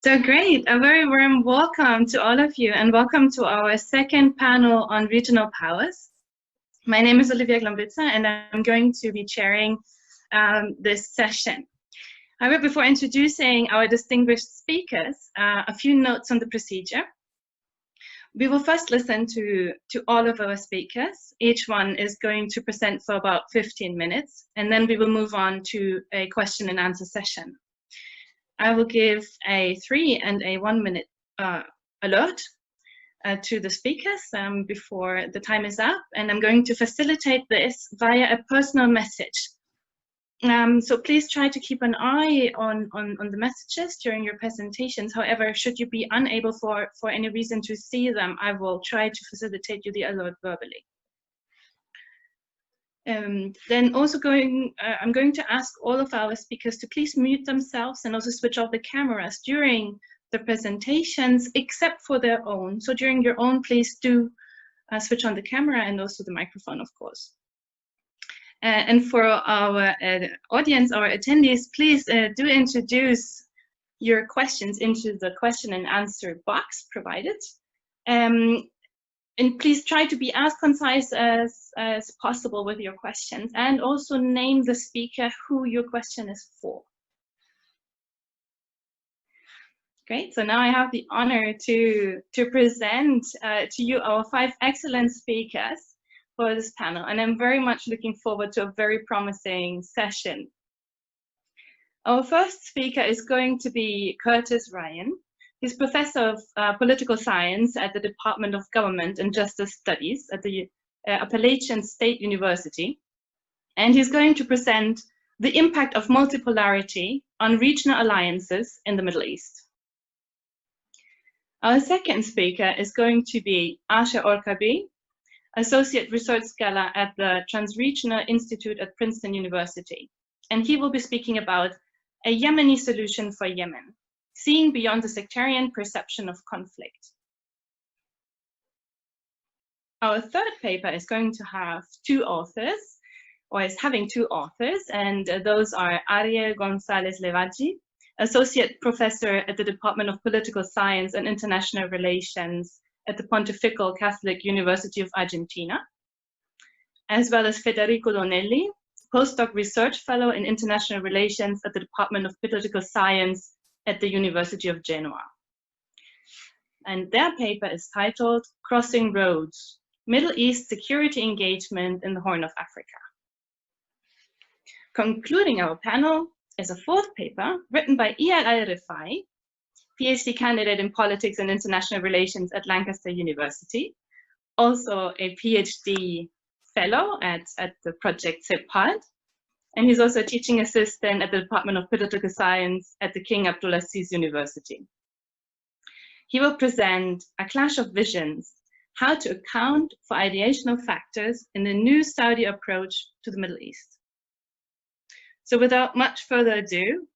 So great. A very warm welcome to all of you and welcome to our second panel on regional powers. My name is Olivia Glomwitzer and I'm going to be chairing this session. However, before introducing our distinguished speakers, a few notes on the procedure. We will first listen to all of our speakers. Each one is going to present for about 15 minutes, and then we will move on to a question and answer session. I will give a 3 and a 1 minute alert to the speakers before the time is up, and I'm going to facilitate this via a personal message. So please try to keep an eye on the messages during your presentations. However, should you be unable for any reason to see them, I will try to facilitate you the alert verbally. Then also I'm going to ask all of our speakers to please mute themselves and also switch off the cameras during the presentations, except for their own. So during your own, please do switch on the camera and also the microphone, of course. And for our audience, our attendees, please do introduce your questions into the question and answer box provided. And please try to be as concise as possible with your questions, and also name the speaker who your question is for. Great, so now I have the honor to present to you our 5 excellent speakers for this panel, and I'm very much looking forward to a very promising session. Our first speaker is going to be R.Ryan. He's professor of political science at the Department of Government and Justice Studies at the Appalachian State University, and he's going to present the impact of multipolarity on regional alliances in the Middle East. Our second speaker is going to be Orkaby, Associate Research Scholar at the Transregional Institute at Princeton University. And he will be speaking about a Yemeni solution for Yemen, seeing beyond the sectarian perception of conflict. Our third paper is going to have 2 authors, or is having 2 authors, and those are Ariel González Levaggi, Associate Professor at the Department of Political Science and International Relations at the Pontifical Catholic University of Argentina, as well as Federico Donelli, Postdoc Research Fellow in International Relations at the Department of Political Science at the University of Genoa. And their paper is titled Crossing Roads, Middle East Security Engagement in the Horn of Africa. Concluding our panel is a 4th paper written by Eyad Al Refai, PhD candidate in politics and international relations at Lancaster University, also a PhD fellow at the project CEPAD, and he's also a teaching assistant at the Department of Political Science at the King Abdulaziz University. He will present A Clash of Visions, how to account for ideational factors in the new Saudi approach to the Middle East. So without much further ado,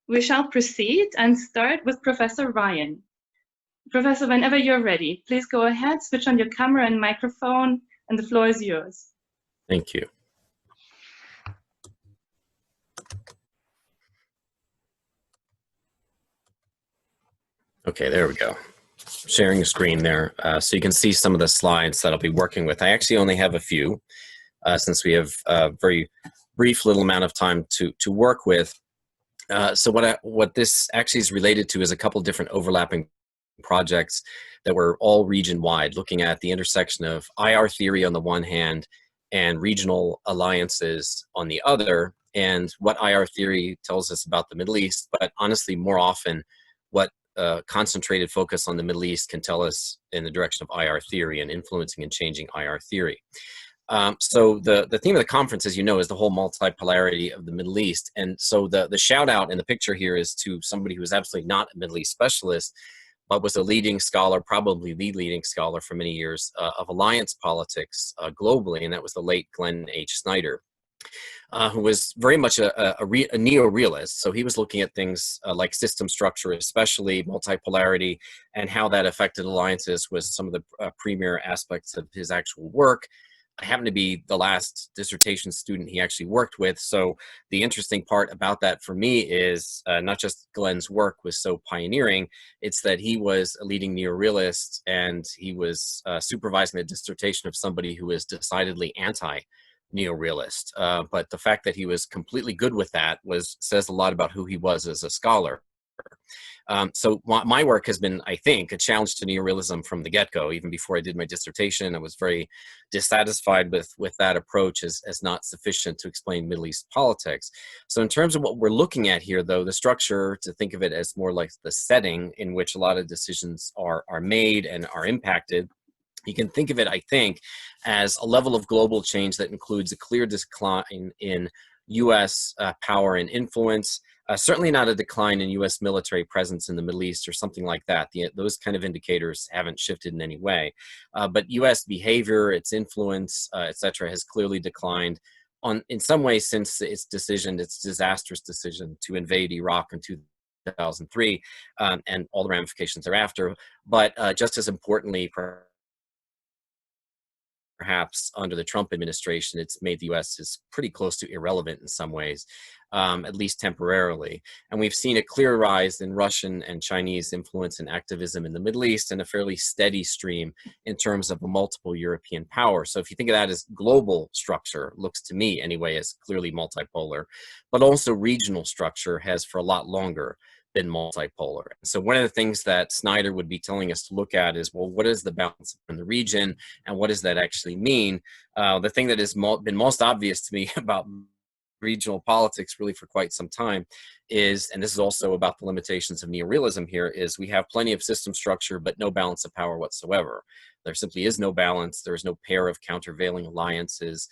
we shall proceed and start with Professor Ryan. Professor, whenever you're ready, please go ahead, switch on your camera and microphone, and the floor is yours. Thank you. Okay, there we go. Sharing the screen there, so you can see some of the slides that I'll be working with. I actually only have a few, since we have a very brief little amount of time to work with. So what this actually is related to is a couple different overlapping projects that were all region-wide, looking at the intersection of IR theory on the one hand and regional alliances on the other, and what IR theory tells us about the Middle East, but honestly more often what concentrated focus on the Middle East can tell us in the direction of IR theory and influencing and changing IR theory. So the theme of the conference, as you know, is the whole multipolarity of the Middle East. And so the shout out in the picture here is to somebody who is absolutely not a Middle East specialist, but was a leading scholar, probably the leading scholar for many years of alliance politics globally, and that was the late Glenn H. Snyder, who was very much a neo-realist. So he was looking at things like system structure, especially multipolarity, and how that affected alliances was some of the premier aspects of his actual work. I happen to be the last dissertation student he actually worked with. So the interesting part about that for me is not just Glenn's work was so pioneering, it's that he was a leading neorealist, and he was supervising the dissertation of somebody who was decidedly anti-neorealist. But the fact that he was completely good with that says a lot about who he was as a scholar. So my work has been, I think, a challenge to neorealism from the get-go. Even before I did my dissertation, I was very dissatisfied with that approach as not sufficient to explain Middle East politics. So in terms of what we're looking at here, though, the structure, to think of it as more like the setting in which a lot of decisions are made and are impacted, you can think of it, I think, as a level of global change that includes a clear decline in U.S. Power and influence, certainly not a decline in U.S. military presence in the Middle East or something like that. Those kind of indicators haven't shifted in any way. But U.S. behavior, its influence, et cetera, has clearly declined in some ways since its disastrous decision to invade Iraq in 2003 and all the ramifications thereafter. But just as importantly, perhaps under the Trump administration, it's made the U.S. is pretty close to irrelevant in some ways, at least temporarily. And we've seen a clear rise in Russian and Chinese influence and activism in the Middle East, and a fairly steady stream in terms of a multiple European power. So if you think of that as global structure, looks to me anyway as clearly multipolar, but also regional structure has for a lot longer been multipolar. So one of the things that Snyder would be telling us to look at is, well, what is the balance in the region, and what does that actually mean? The thing that has been most obvious to me about regional politics really for quite some time is, and this is also about the limitations of neorealism here, is we have plenty of system structure, but no balance of power whatsoever. There simply is no balance. There is no pair of countervailing alliances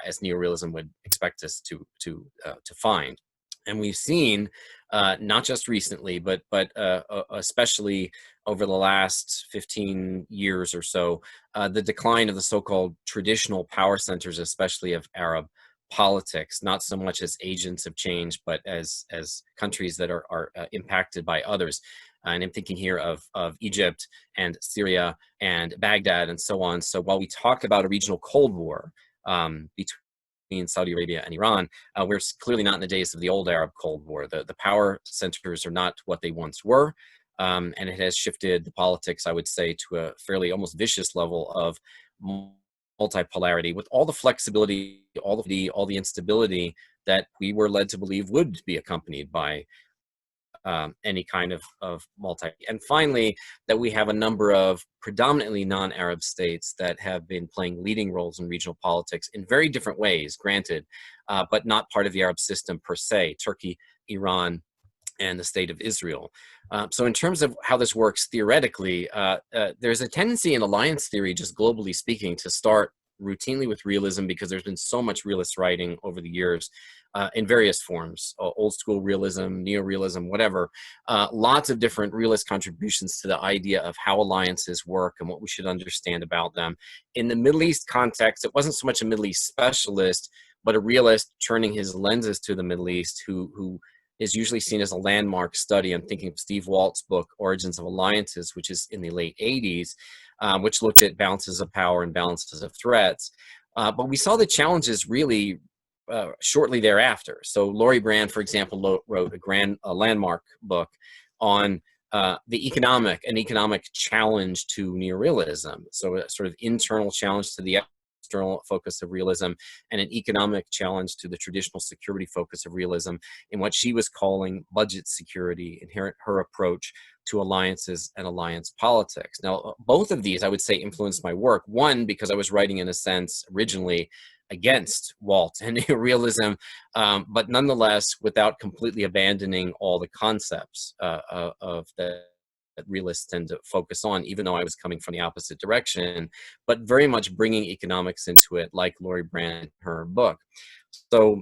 as neorealism would expect us to find. And we've seen, not just recently, but especially over the last 15 years or so, the decline of the so-called traditional power centers, especially of Arab politics, not so much as agents of change, but as countries that are impacted by others. And I'm thinking here of Egypt and Syria and Baghdad and so on. So while we talk about a regional Cold War between Saudi Arabia and Iran, we're clearly not in the days of the old Arab Cold War. The power centers are not what they once were, and it has shifted the politics, I would say, to a fairly almost vicious level of multipolarity, with all the flexibility, all the instability that we were led to believe would be accompanied by any kind of multi. And finally, that we have a number of predominantly non-Arab states that have been playing leading roles in regional politics in very different ways, granted, but not part of the Arab system per se: Turkey, Iran, and the state of Israel. So in terms of how this works theoretically, there's a tendency in alliance theory, just globally speaking, to start routinely with realism, because there's been so much realist writing over the years in various forms, old school realism, neorealism, whatever. Lots of different realist contributions to the idea of how alliances work and what we should understand about them. In the Middle East context, it wasn't so much a Middle East specialist, but a realist turning his lenses to the Middle East, who is usually seen as a landmark study. I'm thinking of Steve Walt's book, Origins of Alliances, which is in the late 80s, which looked at balances of power and balances of threats. But we saw the challenges really shortly thereafter. So Laurie Brand, for example, wrote a landmark book on the economic challenge to neorealism. So a sort of internal challenge to the external focus of realism, and an economic challenge to the traditional security focus of realism, in what she was calling budget security, and her approach to alliances and alliance politics. Now, both of these, I would say, influenced my work. One, because I was writing, in a sense, originally against Walt and neorealism, but nonetheless, without completely abandoning all the concepts of that realists tend to focus on, even though I was coming from the opposite direction, but very much bringing economics into it, like Laurie Brand in her book. So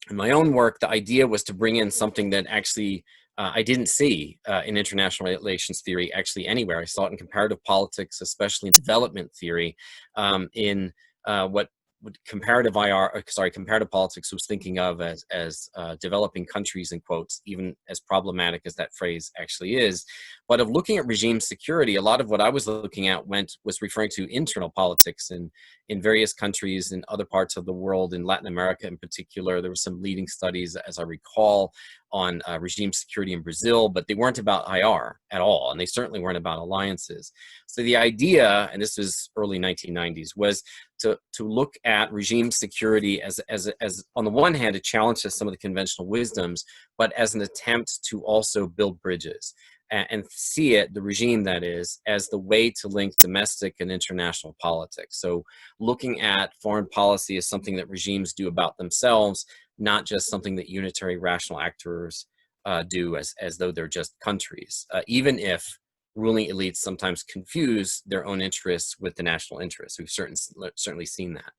in my own work, the idea was to bring in something that actually I didn't see in international relations theory actually anywhere. I saw it in comparative politics, especially in development theory, in what comparative comparative politics was thinking of as developing countries, in quotes, even as problematic as that phrase actually is. But of looking at regime security, a lot of what I was looking at was referring to internal politics in various countries in other parts of the world, in Latin America in particular. There were some leading studies, as I recall, on regime security in Brazil, but they weren't about IR at all, and they certainly weren't about alliances. So the idea, and this was early 1990s, was to look at regime security as on the one hand, a challenge to some of the conventional wisdoms, but as an attempt to also build bridges and see it, the regime that is, as the way to link domestic and international politics. So looking at foreign policy as something that regimes do about themselves, not just something that unitary rational actors do as though they're just countries, even if ruling elites sometimes confuse their own interests with the national interests. We've certainly seen that.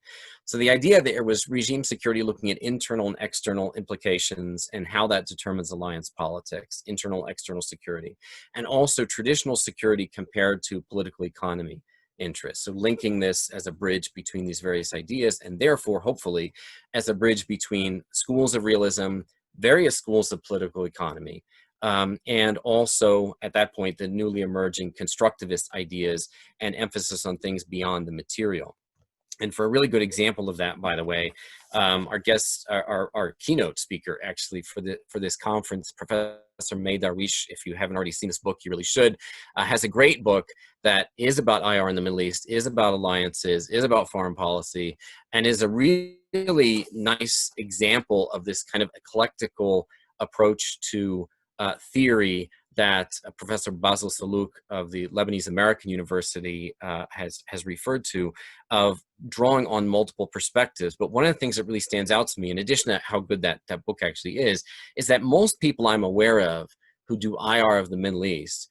So the idea there was regime security looking at internal and external implications and how that determines alliance politics, internal, external security, and also traditional security compared to political economy interests. So linking this as a bridge between these various ideas, and therefore, hopefully, as a bridge between schools of realism, various schools of political economy, and also, at that point, the newly emerging constructivist ideas and emphasis on things beyond the material. And for a really good example of that, by the way, our guest, our keynote speaker, actually, for this conference, Professor May Darwish, if you haven't already seen this book, you really should, has a great book that is about IR in the Middle East, is about alliances, is about foreign policy, and is a really nice example of this kind of eclectical approach to theory that Professor Basil Salouk of the Lebanese American University has referred to, of drawing on multiple perspectives. But one of the things that really stands out to me, in addition to how good that book actually is that most people I'm aware of who do IR of the Middle East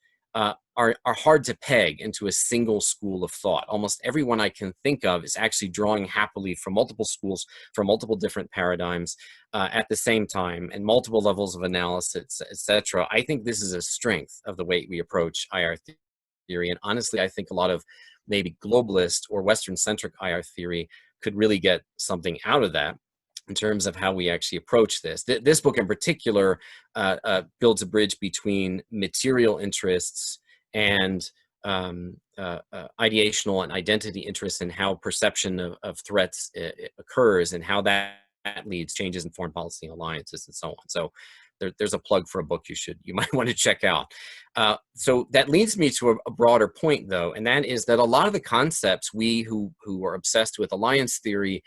are hard to peg into a single school of thought. Almost everyone I can think of is actually drawing happily from multiple schools, from multiple different paradigms at the same time, and multiple levels of analysis, etc. I think this is a strength of the way we approach IR theory. And honestly, I think a lot of maybe globalist or Western-centric IR theory could really get something out of that in terms of how we actually approach this. This book in particular builds a bridge between material interests and ideational and identity interests, and how perception of threats occurs, and how that leads changes in foreign policy and alliances and so on. So there's a plug for a book you might want to check out. So that leads me to a broader point, though, and that is that a lot of the concepts we who are obsessed with alliance theory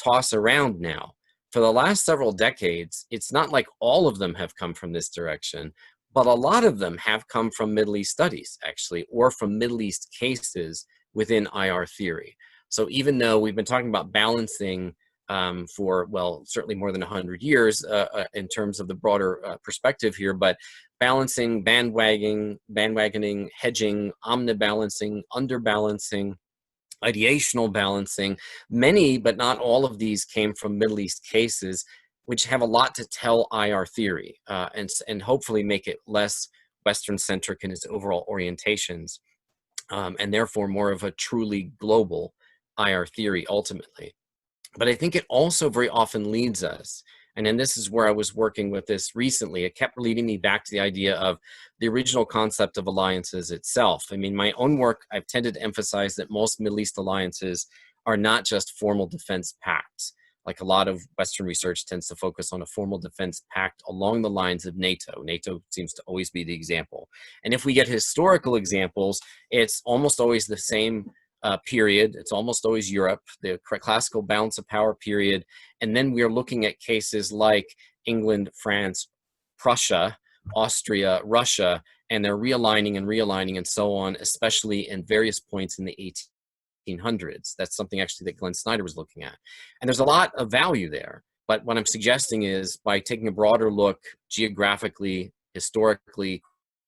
toss around now, for the last several decades, it's not like all of them have come from this direction, but a lot of them have come from Middle East studies, actually, or from Middle East cases within IR theory. So even though we've been talking about balancing for, well, certainly more than 100 years in terms of the broader perspective here, but balancing, bandwagoning, hedging, omnibalancing, underbalancing, ideational balancing, many, but not all of these came from Middle East cases, which have a lot to tell IR theory and hopefully make it less Western-centric in its overall orientations, and therefore more of a truly global IR theory ultimately. But I think it also very often leads us, and then this is where I was working with this recently, it kept leading me back to the idea of the original concept of alliances itself. I mean, my own work, I've tended to emphasize that most Middle East alliances are not just formal defense pacts. Like a lot of Western research tends to focus on a formal defense pact along the lines of NATO. NATO seems to always be the example. And if we get historical examples, it's almost always the same period. It's almost always Europe, the classical balance of power period. And then we are looking at cases like England, France, Prussia, Austria, Russia, and they're realigning and so on, especially in various points in the 1800s. That's something actually that Glenn Snyder was looking at. And there's a lot of value there. But what I'm suggesting is by taking a broader look geographically, historically,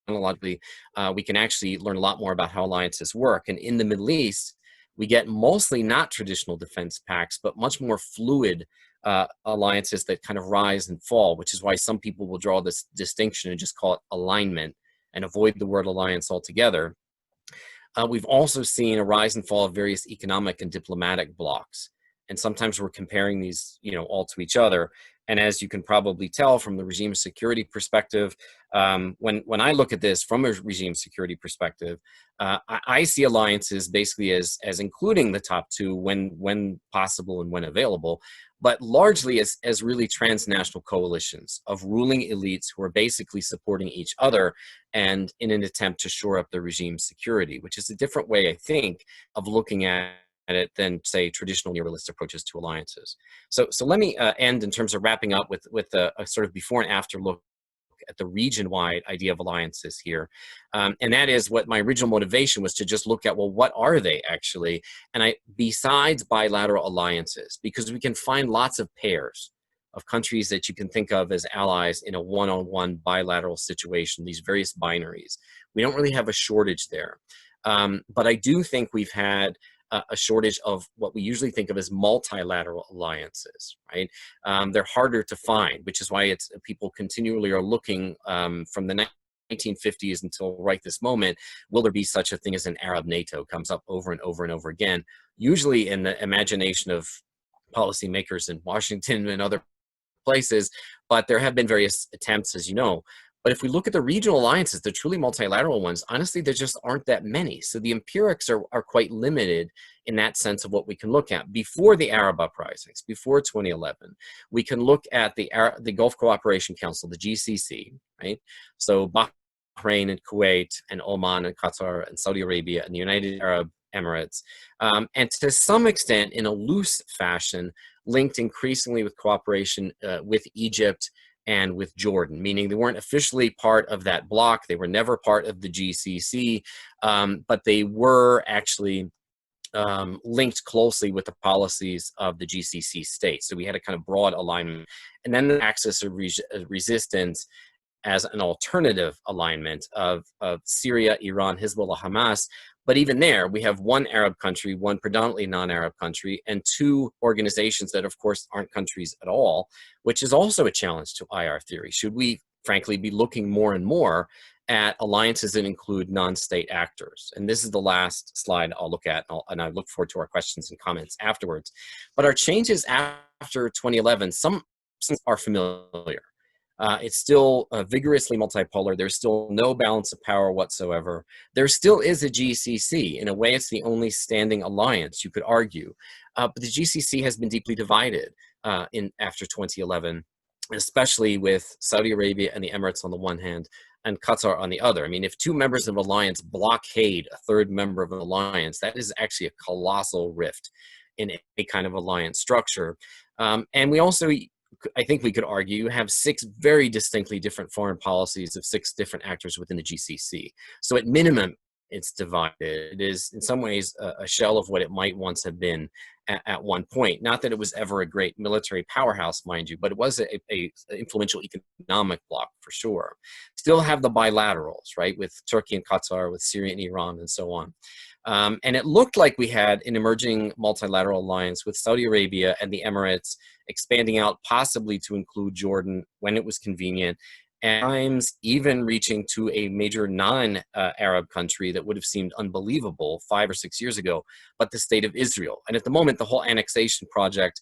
chronologically, we can actually learn a lot more about how alliances work. And in the Middle East, we get mostly not traditional defense pacts, but much more fluid alliances that kind of rise and fall, which is why some people will draw this distinction and just call it alignment and avoid the word alliance altogether. We've also seen a rise and fall of various economic and diplomatic blocs. And sometimes we're comparing these, all to each other. And as you can probably tell from the regime security perspective, when I look at this from a regime security perspective, I see alliances basically as including the top two when possible and when available, but largely as really transnational coalitions of ruling elites who are basically supporting each other and in an attempt to shore up the regime's security, which is a different way, I think, of looking at it than, say, traditional neorealist approaches to alliances. So let me end in terms of wrapping up with a sort of before and after look at the region-wide idea of alliances here. And that is what my original motivation was, to just look at, well, what are they actually? And besides bilateral alliances, because we can find lots of pairs of countries that you can think of as allies in a one-on-one bilateral situation, these various binaries. We don't really have a shortage there. But I do think we've had a shortage of what we usually think of as multilateral alliances, right? They're harder to find, which is why people continually are looking from the 1950s until right this moment, will there be such a thing as an Arab NATO? Comes up over and over and over again, usually in the imagination of policymakers in Washington and other places, but there have been various attempts, as you know. But if we look at the regional alliances, the truly multilateral ones, honestly, there just aren't that many. So the empirics are quite limited in that sense of what we can look at. Before the Arab uprisings, before 2011, we can look at the Gulf Cooperation Council, the GCC, right? So Bahrain and Kuwait and Oman and Qatar and Saudi Arabia and the United Arab Emirates, and to some extent, in a loose fashion, linked increasingly with cooperation with Egypt and with Jordan, meaning they weren't officially part of that bloc. They were never part of the GCC, but they were actually linked closely with the policies of the GCC states. So we had a kind of broad alignment. And then the axis of resistance as an alternative alignment of Syria, Iran, Hezbollah, Hamas. But even there, we have one Arab country, one predominantly non-Arab country, and two organizations that, of course, aren't countries at all, which is also a challenge to IR theory. Should we, frankly, be looking more and more at alliances that include non-state actors? And this is the last slide I'll look at, and I look forward to our questions and comments afterwards. But our changes after 2011, some are familiar. It's still vigorously multipolar. There's still no balance of power whatsoever. There still is a GCC. In a way, it's the only standing alliance, you could argue. But the GCC has been deeply divided after 2011, especially with Saudi Arabia and the Emirates on the one hand, and Qatar on the other. I mean, if two members of an alliance blockade a third member of an alliance, that is actually a colossal rift in a kind of alliance structure. And we also, I think we could argue, have 6 very distinctly different foreign policies of 6 different actors within the GCC. So at minimum, it's divided. It is in some ways a shell of what it might once have been at one point. Not that it was ever a great military powerhouse, mind you, but it was a influential economic bloc for sure. Still have the bilaterals, right, with Turkey and Qatar, with Syria and Iran, and so on. And it looked like we had an emerging multilateral alliance with Saudi Arabia and the Emirates, expanding out possibly to include Jordan when it was convenient, at times even reaching to a major non-Arab country that would have seemed unbelievable 5 or 6 years ago, but the state of Israel. And at the moment, the whole annexation project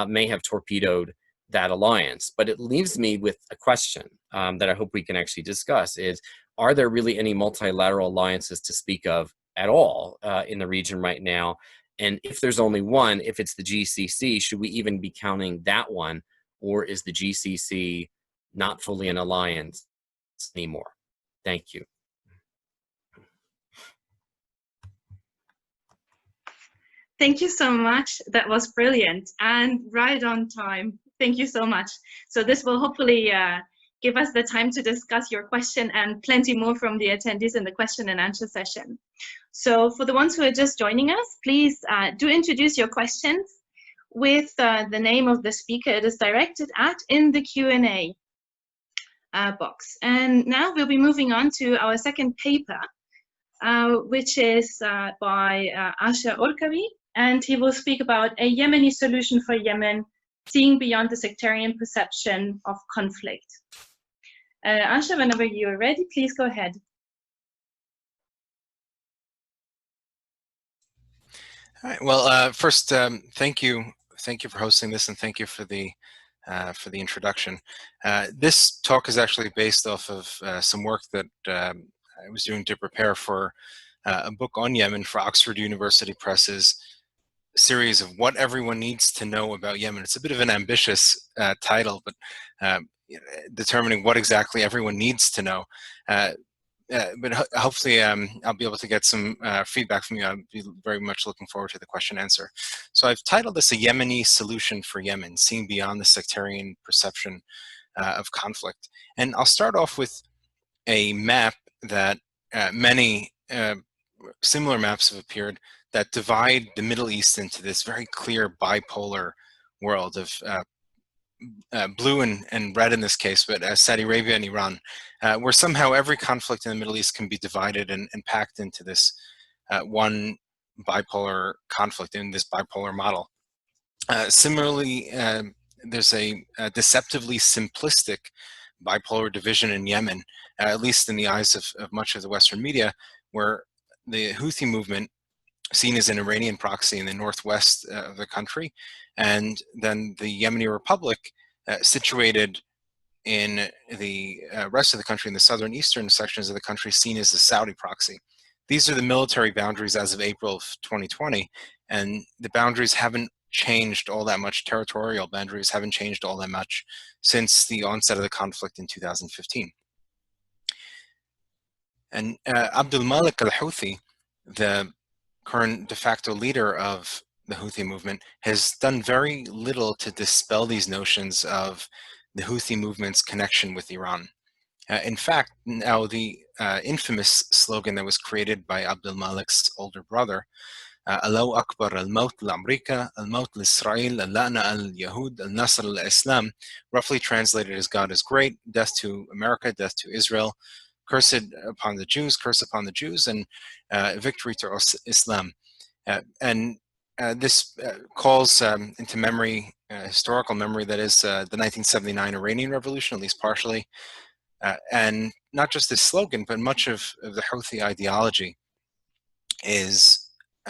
may have torpedoed that alliance. But it leaves me with a question that I hope we can actually discuss is, are there really any multilateral alliances to speak of at all in the region right now? And if there's only one, if it's the GCC, should we even be counting that one? Or is the GCC not fully an alliance anymore? Thank you. Thank you so much. That was brilliant and right on time. Thank you so much. So this will hopefully give us the time to discuss your question and plenty more from the attendees in the question and answer session. So for the ones who are just joining us, please do introduce your questions with the name of the speaker it is directed at in the Q&A box. And now we'll be moving on to our second paper, which is by Asha Orkaby, and he will speak about a Yemeni solution for Yemen, seeing beyond the sectarian perception of conflict. Asha, whenever you're ready, please go ahead. All right. Well, first, thank you, thank you for hosting this, and thank you for the introduction. This talk is actually based off of some work that I was doing to prepare for a book on Yemen for Oxford University Press's series of what everyone needs to know about Yemen. It's a bit of an ambitious title, but determining what exactly everyone needs to know. But hopefully I'll be able to get some feedback from you. I'll be very much looking forward to the question and answer. So I've titled this A Yemeni Solution for Yemen, Seeing Beyond the Sectarian Perception of Conflict. And I'll start off with a map that many similar maps have appeared that divide the Middle East into this very clear bipolar world of blue and red in this case, but Saudi Arabia and Iran, where somehow every conflict in the Middle East can be divided and packed into this one bipolar conflict in this bipolar model. Similarly, there's a deceptively simplistic bipolar division in Yemen, at least in the eyes of much of the Western media, where the Houthi movement, seen as an Iranian proxy in the northwest of the country, and then the Yemeni Republic, situated in the rest of the country, in the southern eastern sections of the country, seen as the Saudi proxy. These are the military boundaries as of April of 2020, and the boundaries haven't changed all that much. Territorial boundaries haven't changed all that much since the onset of the conflict in 2015. And Abdul Malik al-Houthi, the current de facto leader of the Houthi movement, has done very little to dispel these notions of the Houthi movement's connection with Iran. In fact, now the infamous slogan that was created by Abdul Malik's older brother, Allahu Akbar al-Maut al-Amrika, al-Maut al-Israel, al-La'na al-Yahud, al-Nasr al-Islam, roughly translated as God is great, death to America, death to Israel, cursed upon the Jews, curse upon the Jews, and victory to Islam. And this calls into memory, historical memory, that is the 1979 Iranian Revolution, at least partially. And not just this slogan, but much of the Houthi ideology is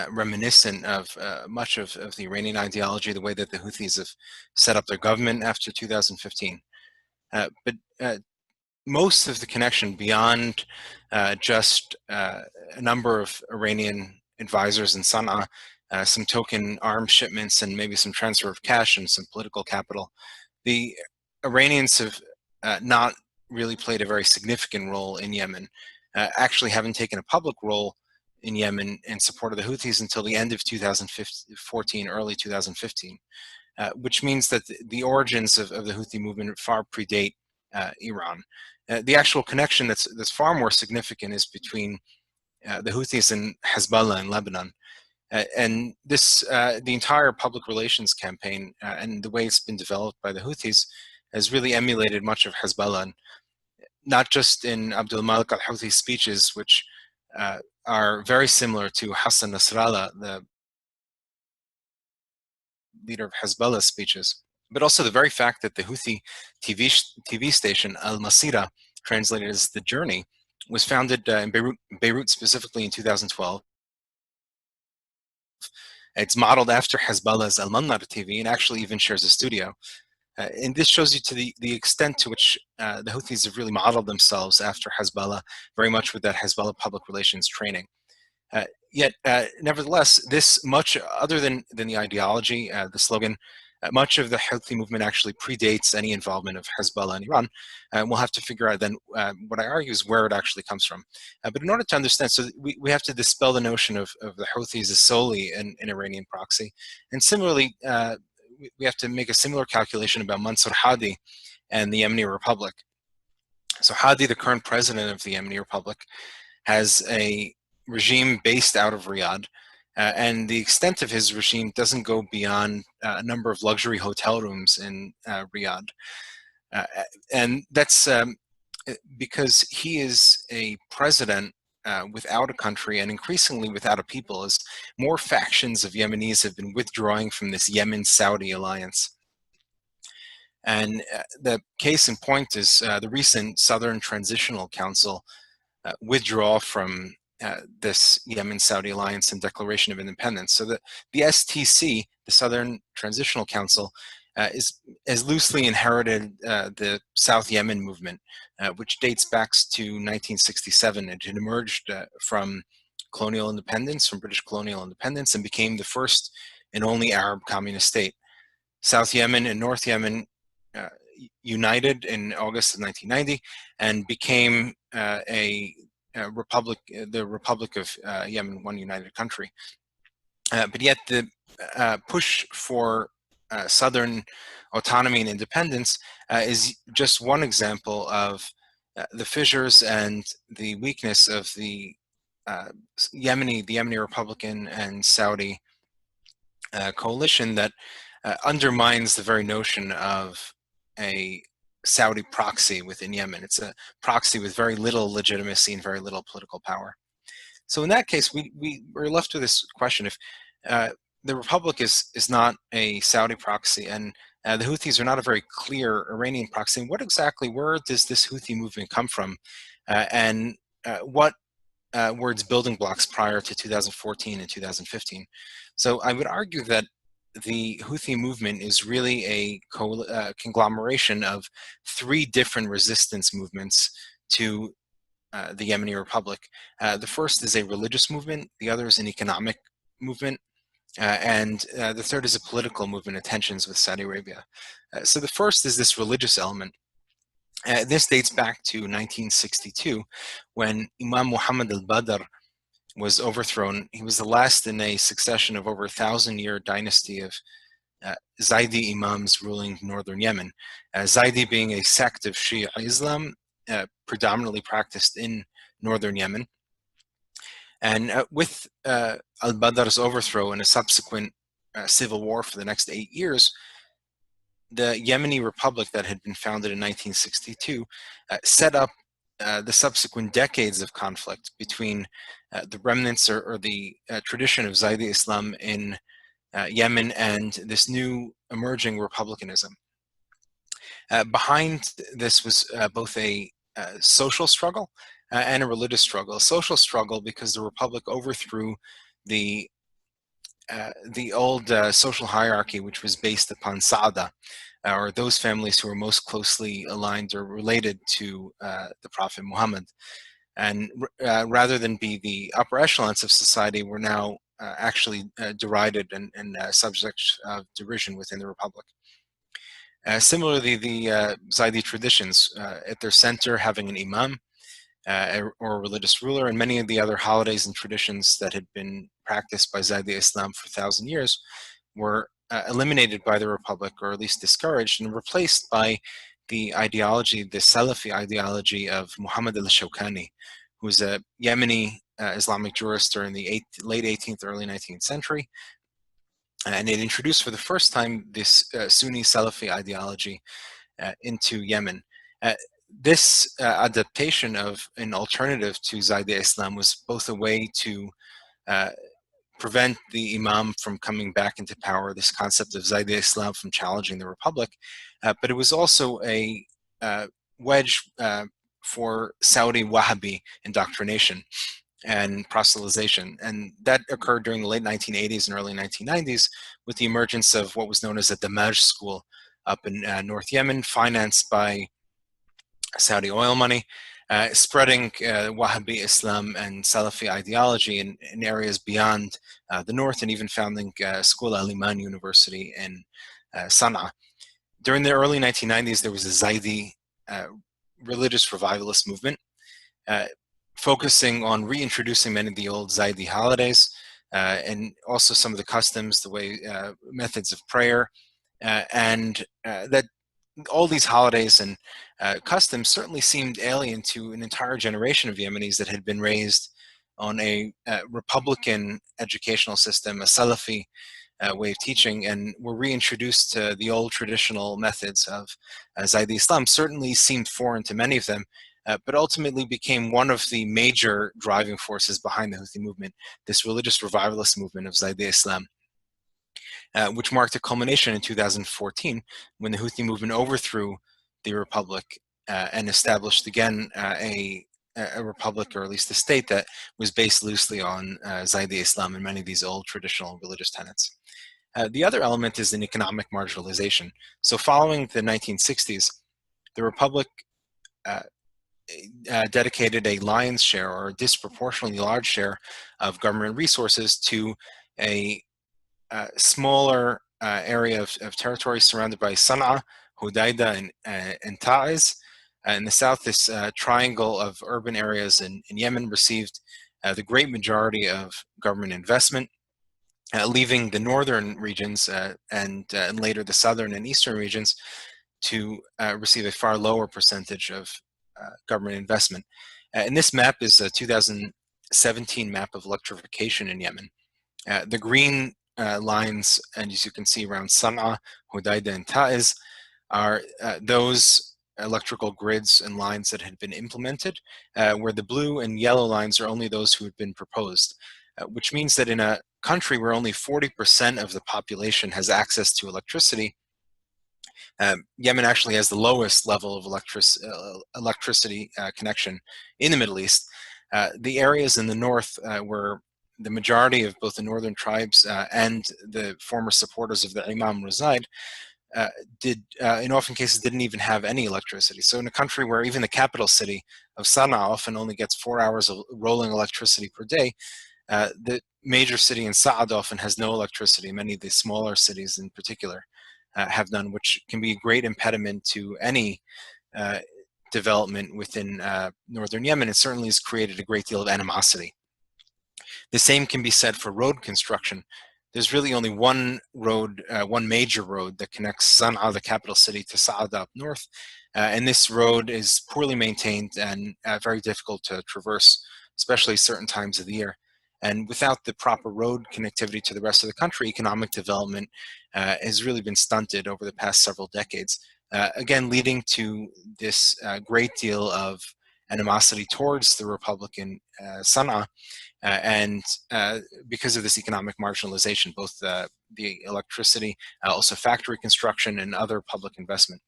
reminiscent of much of the Iranian ideology, the way that the Houthis have set up their government after 2015. But most of the connection, beyond just a number of Iranian advisors in Sana'a, some token arms shipments, and maybe some transfer of cash and some political capital, the Iranians have not really played a very significant role in Yemen, actually haven't taken a public role in Yemen in support of the Houthis until the end of 2014, early 2015, which means that the origins of the Houthi movement far predate Iran. The actual connection that's far more significant is between the Houthis and Hezbollah in Lebanon. And this, the entire public relations campaign and the way it's been developed by the Houthis has really emulated much of Hezbollah, and not just in Abdul Malik al-Houthi speeches, which are very similar to Hassan Nasrallah, the leader of Hezbollah's speeches, but also the very fact that the Houthi TV station Al Masira, translated as The Journey, was founded in Beirut specifically in 2012. It's modeled after Hezbollah's Al Manar TV and actually even shares a studio. And this shows you to the extent to which the Houthis have really modeled themselves after Hezbollah, very much with that Hezbollah public relations training. Yet, nevertheless, this much other than the ideology, the slogan, much of the Houthi movement actually predates any involvement of Hezbollah in Iran. And we'll have to figure out then what I argue is where it actually comes from. But in order to understand, so we have to dispel the notion of the Houthis as solely an Iranian proxy. And similarly, we have to make a similar calculation about Mansur Hadi and the Yemeni Republic. So Hadi, the current president of the Yemeni Republic, has a regime based out of Riyadh, and the extent of his regime doesn't go beyond a number of luxury hotel rooms in Riyadh. And that's because he is a president without a country and increasingly without a people, as more factions of Yemenis have been withdrawing from this Yemen-Saudi alliance. And the case in point is the recent Southern Transitional Council withdrawal from this Yemen-Saudi alliance and declaration of independence. So the STC, the Southern Transitional Council, is loosely inherited the South Yemen movement, which dates back to 1967. It had emerged from colonial independence, from British colonial independence, and became the first and only Arab communist state. South Yemen and North Yemen united in August of 1990 and became republic, the Republic of Yemen, one united country. But yet the push for Southern autonomy and independence is just one example of the fissures and the weakness of the Yemeni Republican and Saudi coalition that undermines the very notion of a Saudi proxy within Yemen. It's a proxy with very little legitimacy and very little political power. So in that case, we're left with this question: if the Republic is not a Saudi proxy and the Houthis are not a very clear Iranian proxy, where does this Houthi movement come from, and what were its building blocks prior to 2014 and 2015? So I would argue that the Houthi movement is really a conglomeration of three different resistance movements to the Yemeni Republic. The first is a religious movement, the other is an economic movement, and the third is a political movement of tensions with Saudi Arabia. So the first is this religious element. This dates back to 1962, when Imam Muhammad al-Badr was overthrown. He was the last in a succession of over 1,000-year dynasty of Zaidi Imams ruling northern Yemen. Zaidi being a sect of Shia Islam predominantly practiced in northern Yemen. And with al-Badr's overthrow and a subsequent civil war for the next 8 years, the Yemeni Republic that had been founded in 1962 set up the subsequent decades of conflict between the remnants or the tradition of Zaidi Islam in Yemen and this new emerging republicanism. Behind this was both a social struggle and a religious struggle. A social struggle because the Republic overthrew the old social hierarchy, which was based upon Sa'ada, or those families who were most closely aligned or related to the Prophet Muhammad. And rather than be the upper echelons of society, were now actually derided and subject of derision within the Republic. Similarly, the Zaidi traditions, at their center having an imam or a religious ruler, and many of the other holidays and traditions that had been practiced by Zaidi Islam for 1,000 years were eliminated by the Republic, or at least discouraged, and replaced by the ideology, the Salafi ideology of Muhammad al-Shawkani, who was a Yemeni Islamic jurist during the late 18th, early 19th century. And it introduced for the first time this Sunni Salafi ideology into Yemen. This adaptation of an alternative to Zaidi Islam was both a way to prevent the Imam from coming back into power, this concept of Zaidi Islam from challenging the Republic, but it was also a wedge for Saudi Wahhabi indoctrination and proselytization. And that occurred during the late 1980s and early 1990s with the emergence of what was known as a Damaj school up in North Yemen, financed by Saudi oil money, spreading Wahhabi Islam and Salafi ideology in areas beyond the north, and even founding School Al-Iman University in Sana'a. During the early 1990s, there was a Zaidi religious revivalist movement, focusing on reintroducing many of the old Zaidi holidays, and also some of the customs, the way methods of prayer, and that all these holidays and customs certainly seemed alien to an entire generation of Yemenis that had been raised on a Republican educational system, a Salafi way of teaching, and were reintroduced to the old traditional methods of Zaidi Islam. Certainly seemed foreign to many of them, but ultimately became one of the major driving forces behind the Houthi movement, this religious revivalist movement of Zaidi Islam, which marked a culmination in 2014 when the Houthi movement overthrew the Republic and established again a a republic, or at least a state, that was based loosely on Zaidi Islam and many of these old traditional religious tenets. The other element is an economic marginalization. So following the 1960s, the republic dedicated a lion's share, or a disproportionately large share, of government resources to a smaller area of territory surrounded by Sana'a, Hudaydah, and Ta'iz. In the south, this triangle of urban areas in Yemen received the great majority of government investment, leaving the northern regions and later the southern and eastern regions to receive a far lower percentage of government investment. And this map is a 2017 map of electrification in Yemen. The green lines, and as you can see around Sana'a, Hudaydah, and Ta'iz, are those electrical grids and lines that had been implemented, where the blue and yellow lines are only those who had been proposed, which means that in a country where only 40% of the population has access to electricity, Yemen actually has the lowest level of electricity connection in the Middle East. The areas in the north where the majority of both the northern tribes and the former supporters of the Imam reside in often cases didn't even have any electricity. So in a country where even the capital city of Sana'a often only gets 4 hours of rolling electricity per day, the major city in Sa'ad often has no electricity. Many of the smaller cities in particular have none, which can be a great impediment to any development within northern Yemen. It certainly has created a great deal of animosity. The same can be said for road construction. There's really only one road, one major road that connects Sana'a, the capital city, to Sa'ad up north. And this road is poorly maintained and very difficult to traverse, especially certain times of the year. And without the proper road connectivity to the rest of the country, economic development has really been stunted over the past several decades. Again, leading to this great deal of animosity towards the Republican Sana'a, and because of this economic marginalization, both the electricity, also factory construction, and other public investment.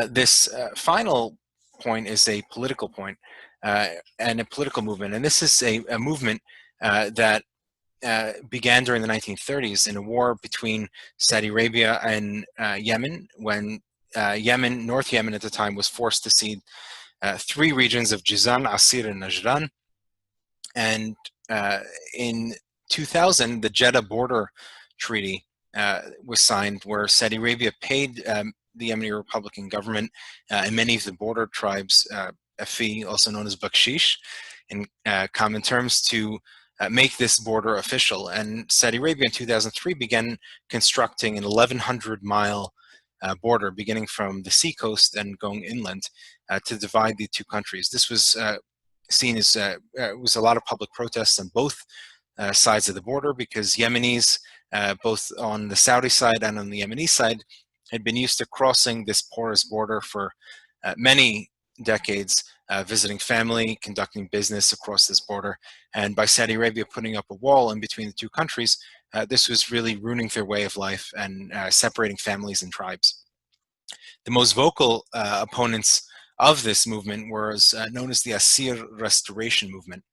This final point is a political point and a political movement, and this is a movement that began during the 1930s in a war between Saudi Arabia and Yemen, when North Yemen at the time, was forced to cede 3 regions of Jizan, Asir, and Najran. And in 2000, the Jeddah Border Treaty was signed, where Saudi Arabia paid the Yemeni Republican government and many of the border tribes a fee, also known as bakshish, in common terms, to make this border official. And Saudi Arabia in 2003 began constructing an 1,100-mile border, beginning from the seacoast and going inland, to divide the two countries. This was seen as was a lot of public protests on both sides of the border, because Yemenis, both on the Saudi side and on the Yemeni side, had been used to crossing this porous border for many decades, visiting family, conducting business across this border. And by Saudi Arabia putting up a wall in between the two countries, this was really ruining their way of life and separating families and tribes. The most vocal opponents of this movement was known as the Asir Restoration Movement.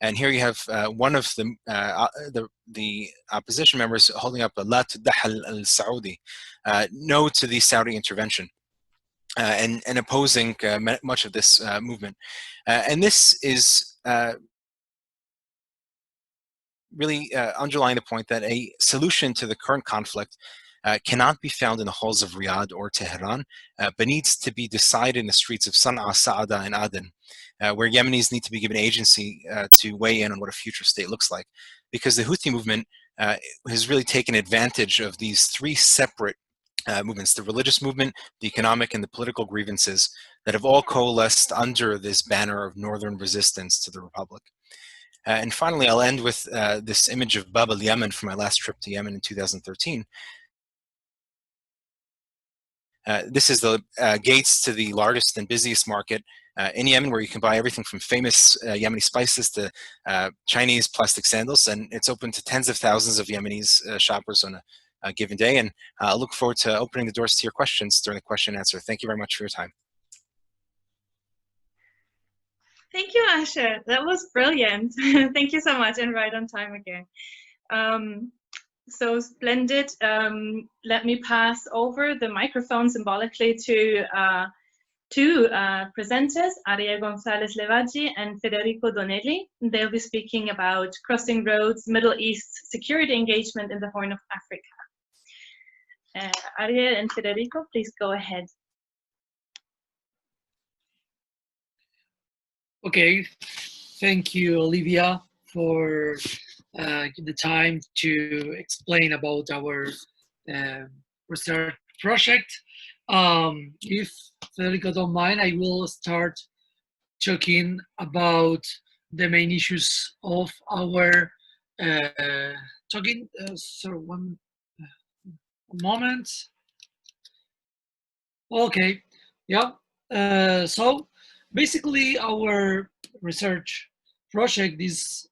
And here you have one of the opposition members holding up a La Tudahl al-Saudi, no to the Saudi intervention, and opposing much of this movement. And this is really underlying the point that a solution to the current conflict cannot be found in the halls of Riyadh or Tehran, but needs to be decided in the streets of Sana'a, Sa'ada, and Aden, where Yemenis need to be given agency to weigh in on what a future state looks like. Because the Houthi movement has really taken advantage of these 3 separate movements: the religious movement, the economic, and the political grievances that have all coalesced under this banner of northern resistance to the Republic. And finally, I'll end with this image of Bab al-Yemen from my last trip to Yemen in 2013. This is the gates to the largest and busiest market in Yemen, where you can buy everything from famous Yemeni spices to Chinese plastic sandals, and it's open to tens of thousands of Yemenis shoppers on a given day. And I look forward to opening the doors to your questions during the question and answer. Thank you very much for your time. Thank you, Asher. That was brilliant. Thank you so much, and right on time again. So splendid. Let me pass over the microphone symbolically to two presenters, Ariel González Levaggi and Federico Donelli. They'll be speaking about crossing roads, Middle East security engagement in the Horn of Africa. Ariel and Federico, please go ahead. Okay, thank you, Olivia, for the time to explain about our research project. If Federico don't mind, I will start talking about the main issues of our one moment. Okay, yeah. So basically, our research project is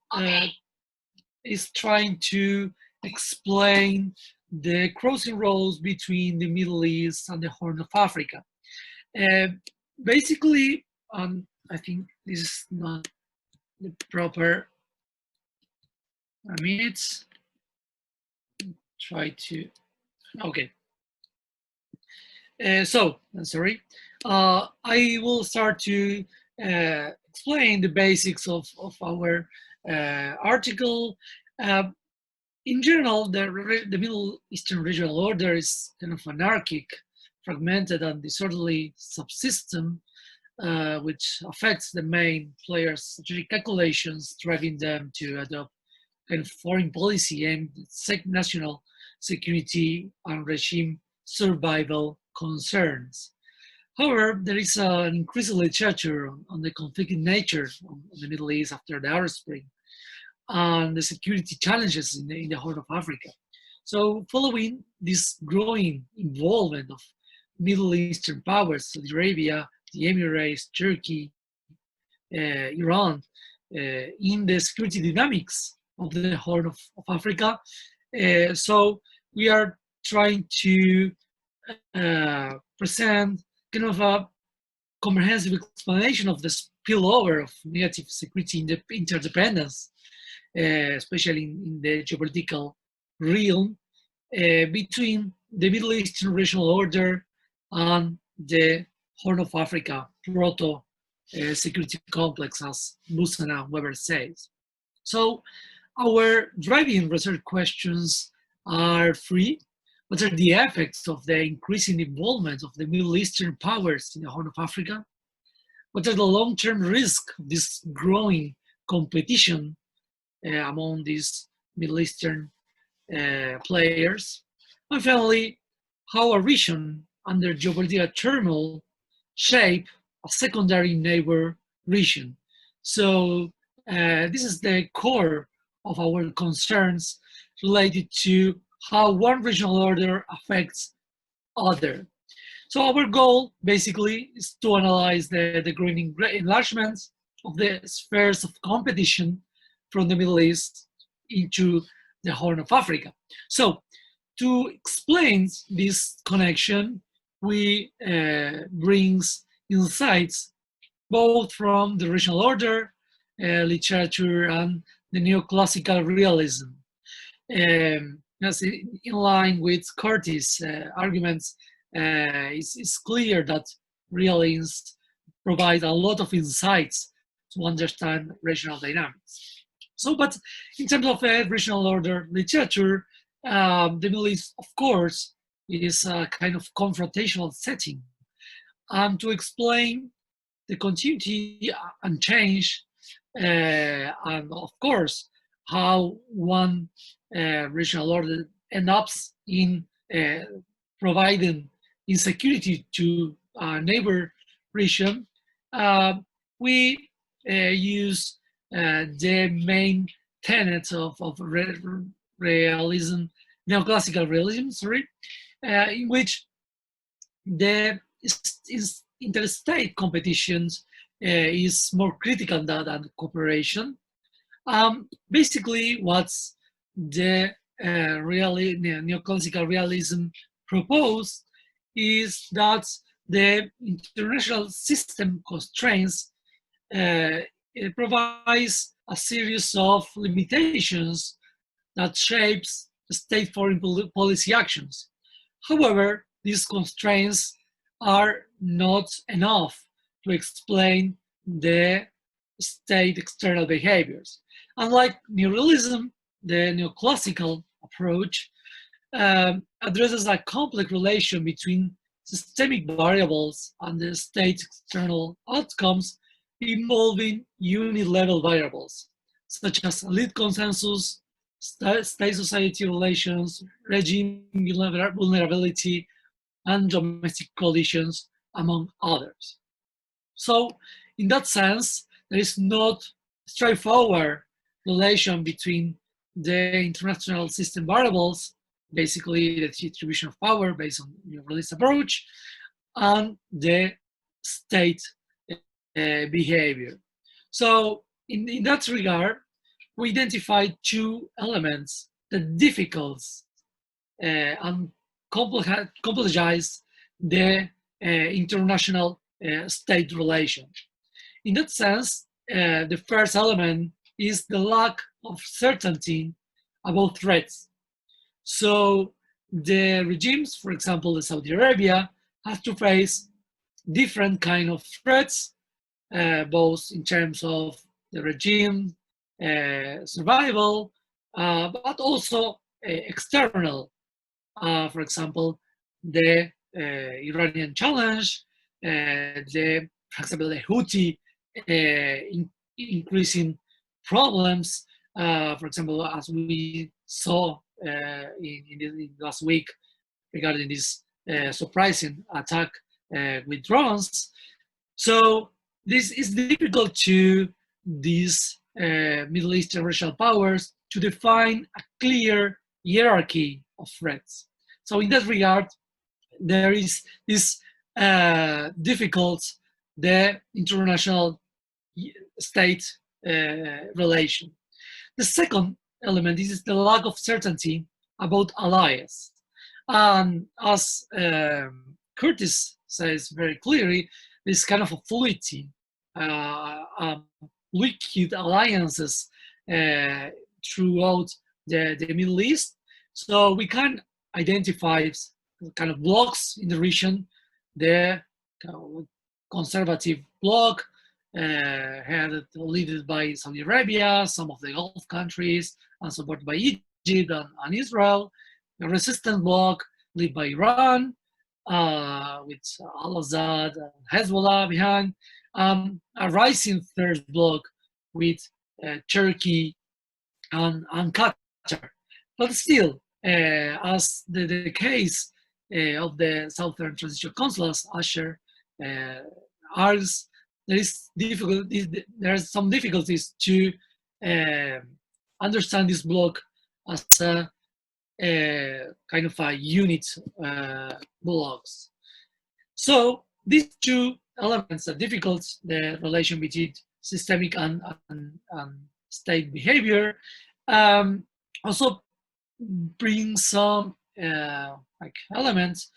trying to explain the crossing roads between the Middle East and the Horn of Africa. Basically, I think this is not the proper. A minute. Try to. Okay. So, I'm sorry. I will start to explain the basics of our article. In general, the Middle Eastern regional order is kind of anarchic, fragmented and disorderly subsystem, which affects the main players' strategic calculations, driving them to adopt kind of foreign policy aimed at national security and regime survival concerns. However, there is an increasing literature on the conflicting nature of the Middle East after the Arab Spring and the security challenges in the Horn of Africa. So following this growing involvement of Middle Eastern powers, Saudi Arabia, the Emirates, Turkey, Iran, in the security dynamics of the Horn of Africa. So we are trying to present kind of a comprehensive explanation of the spillover of negative security interdependence, especially in the geopolitical realm, between the Middle Eastern regional order and the Horn of Africa proto-security complex, as Busana Weber says. So our driving research questions are three. What are the effects of the increasing involvement of the Middle Eastern powers in the Horn of Africa? What are the long-term risks of this growing competition among these Middle Eastern players? And finally, how a region under geopolitical turmoil shape a secondary neighbor region. So this is the core of our concerns related to how one regional order affects other. So our goal basically is to analyze the growing enlargements of the spheres of competition from the Middle East into the Horn of Africa. So to explain this connection, we brings insights both from the regional order, literature, and the neoclassical realism. As in line with Curtis' arguments, it's clear that realism provide a lot of insights to understand regional dynamics. So, but in terms of regional order literature, the Middle East, of course, is a kind of confrontational setting. And to explain the continuity and change, and of course, how one regional order ends up in providing insecurity to a neighbor region, we use the main tenets of realism, neoclassical realism, in which the interstate competitions is more critical than cooperation. Basically, what's the neoclassical realism proposed is that the international system constraints it provides a series of limitations that shapes state foreign policy actions. However, these constraints are not enough to explain the state external behaviors. Unlike neorealism, the neoclassical approach addresses a complex relation between systemic variables and the state external outcomes involving unit-level variables, such as elite consensus, state-society relations, regime vulnerability, and domestic coalitions, among others. So, in that sense, there is not straightforward relation between the international system variables, basically the distribution of power based on neorealist approach, and the state behavior. So, in that regard, we identified two elements that difficult and complexize the international state relation. In that sense, the first element is the lack of certainty about threats. So the regimes, for example, the Saudi Arabia, have to face different kind of threats, both in terms of the regime survival, but also external. For example, the Iranian challenge, for example, the Houthi increasing problems. For example, as we saw in last week regarding this surprising attack with drones. So this is difficult to these Middle Eastern regional powers to define a clear hierarchy of threats. So in that regard, there is this difficult the international state relation. The second element is the lack of certainty about allies. As Curtis says very clearly, this kind of a fluidity, liquid alliances throughout the Middle East. So we can identify kind of blocks in the region. The conservative bloc, led by Saudi Arabia, some of the Gulf countries, and supported by Egypt and Israel. A resistant bloc led by Iran, with Al-Assad and Hezbollah behind. A rising third bloc with Turkey and Qatar. But still, as the case of the Southern Transition Council, as Asher argues, there are some difficulties to understand this bloc as a kind of a unit blocks. So these two elements are difficult, the relation between systemic and state behavior, also bring some like elements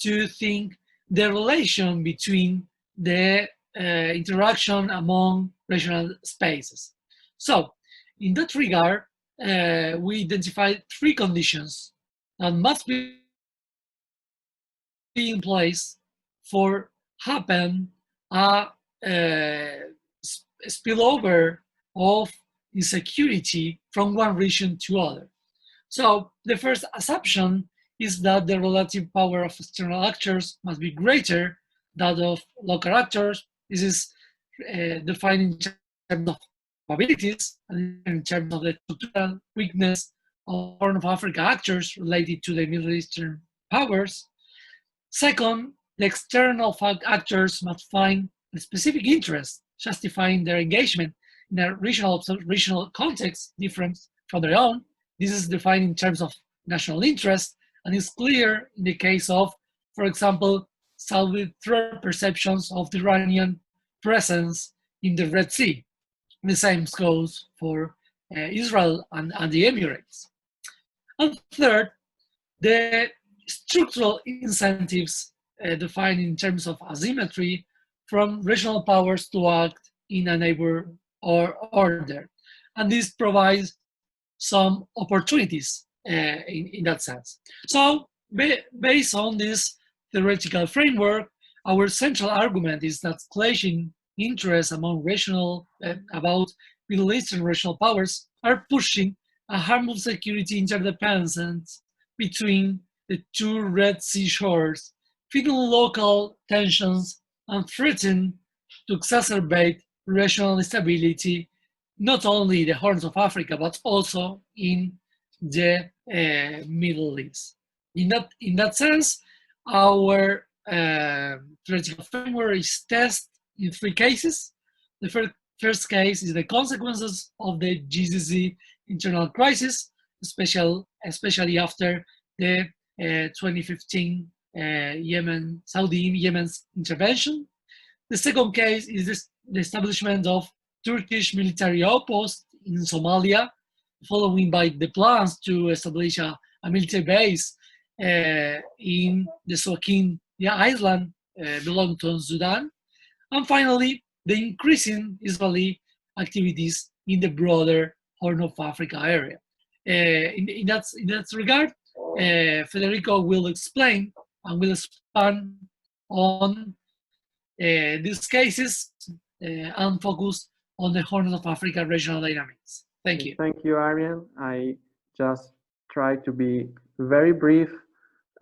to think the relation between the interaction among regional spaces. So in that regard, we identified three conditions that must be in place for happen a spillover of insecurity from one region to other. So the first assumption is that the relative power of external actors must be greater than that of local actors. This is defined in terms of capabilities and in terms of the structural weakness of Horn of Africa actors related to the Middle Eastern powers. Second, the external actors must find a specific interest justifying their engagement in a regional context different from their own. This is defined in terms of national interest and is clear in the case of, for example, Saudi threat perceptions of the Iranian presence in the Red Sea. The same goes for Israel and the Emirates. And third, the structural incentives defined in terms of asymmetry from regional powers to act in a neighbor or order. And this provides some opportunities in that sense. So based on this theoretical framework, our central argument is that clashing interests among regional, about Middle Eastern regional powers are pushing a harmful security interdependence between the two Red Sea shores, feeding local tensions and threatening to exacerbate regional instability, not only in the Horn of Africa, but also in the Middle East. In that sense, our theoretical framework is tested in three cases. The first case is the consequences of the GCC internal crisis, especially after the 2015 Saudi-Yemen's intervention. The second case is the establishment of Turkish military outposts in Somalia, following by the plans to establish a military base in the Suakin island belonging to Sudan. And finally, the increasing Israeli activities in the broader Horn of Africa area. In that regard, Federico will explain and will expand on these cases and focus on the Horn of Africa regional dynamics. Thank you. Thank you, Ariel. I just try to be very brief.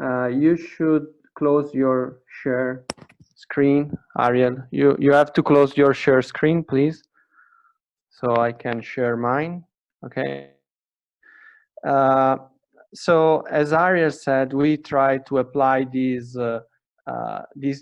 You should close your share screen. Ariel, you have to close your share screen, please, so I can share mine. Okay. So as Ariel said, we try to apply this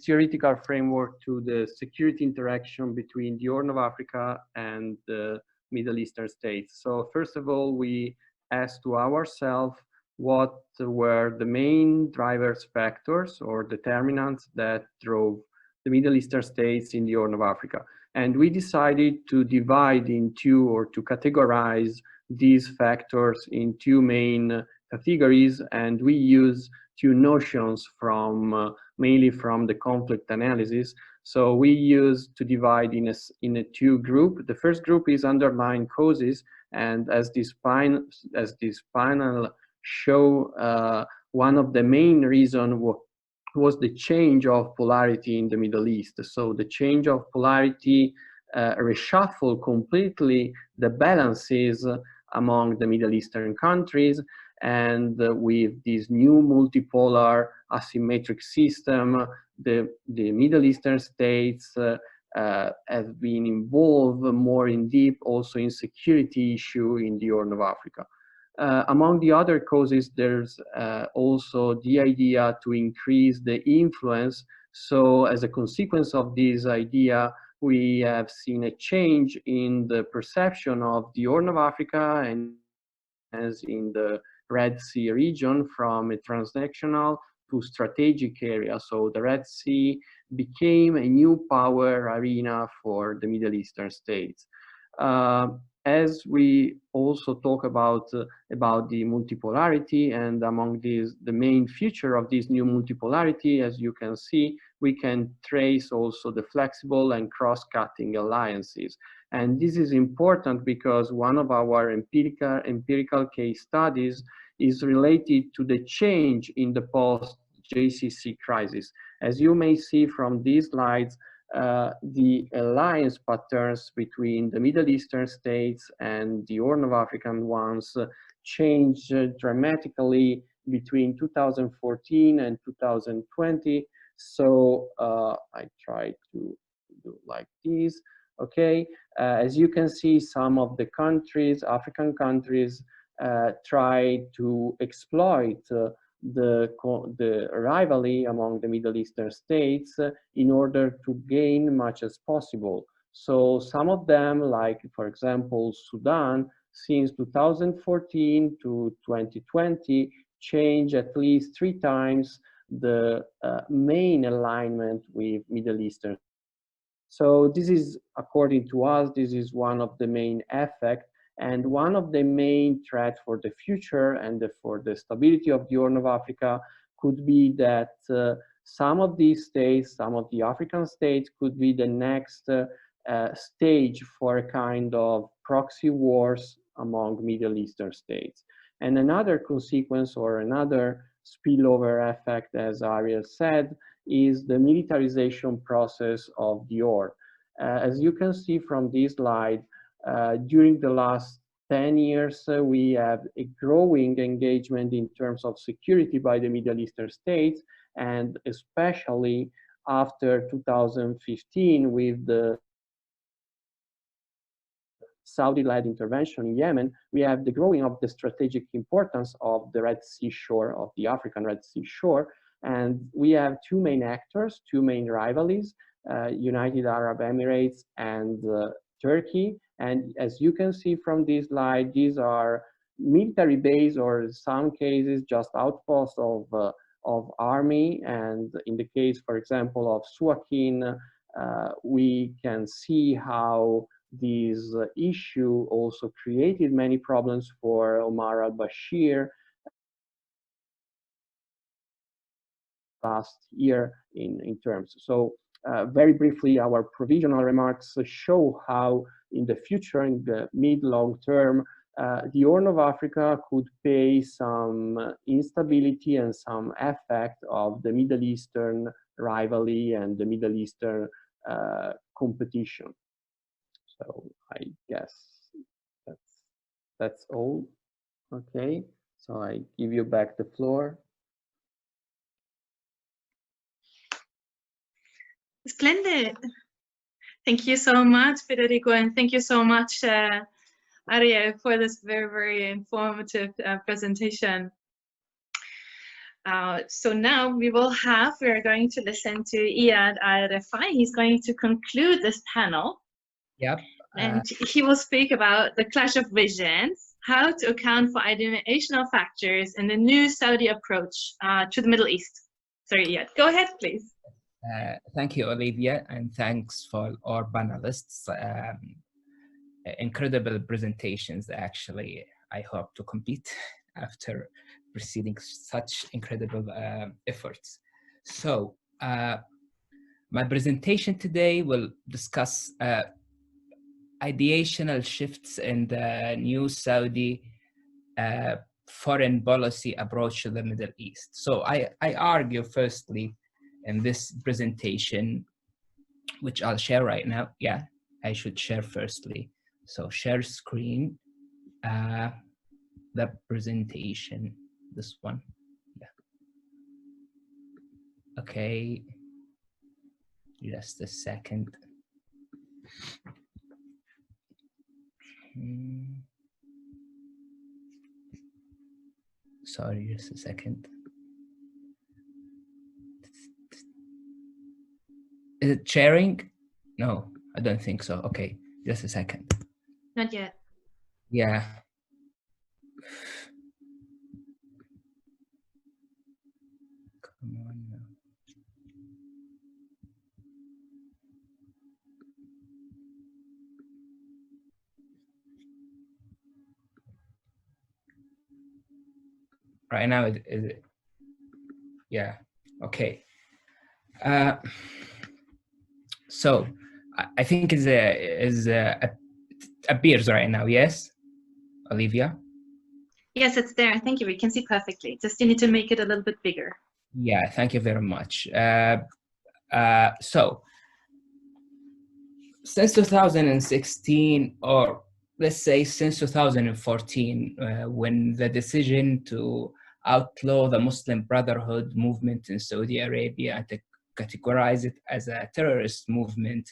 theoretical framework to the security interaction between the Horn of Africa and the Middle Eastern states. So first of all, we asked to ourselves what were the main drivers, factors, or determinants that drove the Middle Eastern states in the Horn of Africa. And we decided to divide into, or to categorize these factors in two main categories, and we use two notions from mainly from the conflict analysis. So we use to divide in a two group. The first group is underlying causes, and as this panel show, one of the main reason was the change of polarity in the Middle East. So the change of polarity reshuffled completely the balances among the Middle Eastern countries, and with this new multipolar asymmetric system, the Middle Eastern states have been involved more in deep also in security issue in the Horn of Africa. Among the other causes, there's also the idea to increase the influence. So as a consequence of this idea, we have seen a change in the perception of the Horn of Africa and as in the Red Sea region from a transnational to strategic area. So the Red Sea became a new power arena for the Middle Eastern states. As we also talk about the multipolarity, and among these, the main feature of this new multipolarity, as you can see, we can trace also the flexible and cross-cutting alliances. And this is important because one of our empirical case studies is related to the change in the post-JCC crisis. As you may see from these slides, the alliance patterns between the Middle Eastern states and the Horn of African ones changed dramatically between 2014 and 2020. So I try to do like this. Okay, as you can see, some of the countries, African countries, try to exploit the rivalry among the Middle Eastern states in order to gain much as possible. So some of them, like for example Sudan, since 2014 to 2020, changed at least 3 times the main alignment with Middle Eastern. So this is, according to us, this is one of the main effects and one of the main threats for the future and for the stability of the Horn of Africa could be that some of these states, some of the African states could be the next stage for a kind of proxy wars among Middle Eastern states. And another consequence or another spillover effect, as Ariel said, is the militarization process of Dior. As you can see from this slide, during the last 10 years, we have a growing engagement in terms of security by the Middle Eastern states, and especially after 2015 with the Saudi-led intervention in Yemen, we have the growing of the strategic importance of the Red Sea shore, of the African Red Sea shore. And we have two main actors, two main rivalries, United Arab Emirates and Turkey. And as you can see from this slide, these are military base, or in some cases just outposts of army. And in the case, for example, of Suakin, we can see how this issue also created many problems for Omar al-Bashir last year in terms. So very briefly, our provisional remarks show how in the future, in the mid-long term, the Horn of Africa could pay some instability and some effect of the Middle Eastern rivalry and the Middle Eastern competition. So I guess that's all. Okay, so I give you back the floor. Splendid. Thank you so much, Federico, and thank you so much, Ariel, for this very, very informative presentation. So now we are going to listen to Eyad Al Refai. He's going to conclude this panel. Yep. And he will speak about the clash of visions, how to account for ideational factors in the new Saudi approach to the Middle East. Sorry, Eyad, go ahead, please. Thank you, Olivia, and thanks for our panelists. Incredible presentations, actually. I hope to compete after preceding such incredible efforts. So, my presentation today will discuss ideational shifts in the new Saudi foreign policy approach to the Middle East. So I argue firstly in this presentation, which I'll share right now. Yeah, I should share firstly. So share screen, the presentation, this one. Yeah. Okay, just a second. Sorry, just a second. Is it sharing? No, I don't think so. Okay, just a second. Not yet. Yeah. Come on now. Right now, is it? Yeah. Okay. So I think it appears right now. Yes, Olivia. Yes, it's there. Thank you. We can see perfectly. Just you need to make it a little bit bigger. Yeah. Thank you very much. So since 2016, or let's say since 2014, when the decision to outlaw the Muslim Brotherhood movement in Saudi Arabia and to categorize it as a terrorist movement,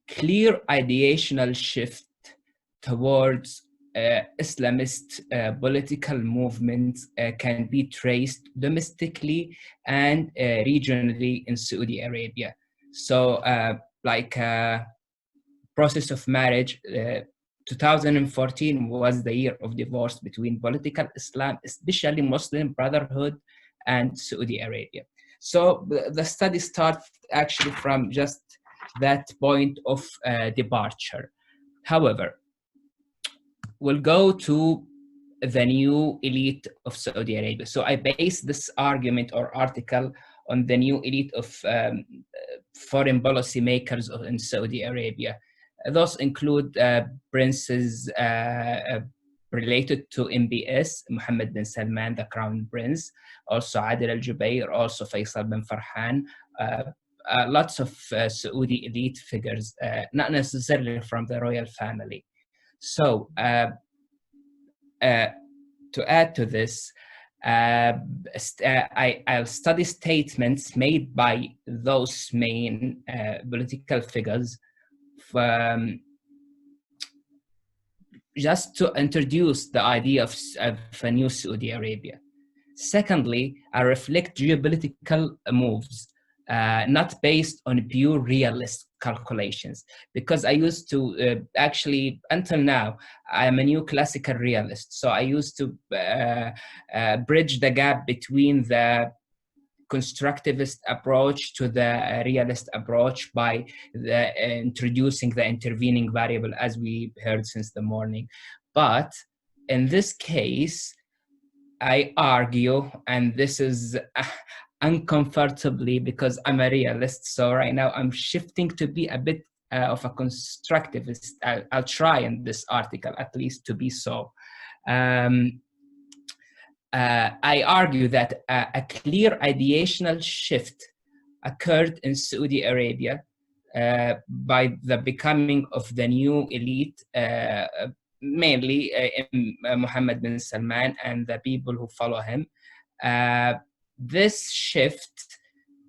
clear ideational shift towards Islamist political movements can be traced domestically and regionally in Saudi Arabia. So process of marriage, 2014 was the year of divorce between political Islam, especially Muslim Brotherhood and Saudi Arabia. So the study starts actually from just that point of departure. However, we'll go to the new elite of Saudi Arabia. So I base this argument or article on the new elite of foreign policy makers in Saudi Arabia. Those include princes related to MBS, Mohammed bin Salman, the Crown Prince, also Adil Al-Jubair, also Faisal bin Farhan, lots of Saudi elite figures, not necessarily from the royal family. So to add to this, I'll study statements made by those main political figures just to introduce the idea of a new Saudi Arabia. Secondly, I reflect geopolitical moves, not based on pure realist calculations, because I used to actually, until now, I'm a new classical realist. So I used to bridge the gap between the constructivist approach to the realist approach by introducing the intervening variable, as we heard since the morning. But in this case, I argue, and this is uncomfortably because I'm a realist, so right now I'm shifting to be a bit of a constructivist. I'll try in this article at least to be so. I argue that a clear ideational shift occurred in Saudi Arabia by the becoming of the new elite, mainly Mohammed bin Salman and the people who follow him. This shift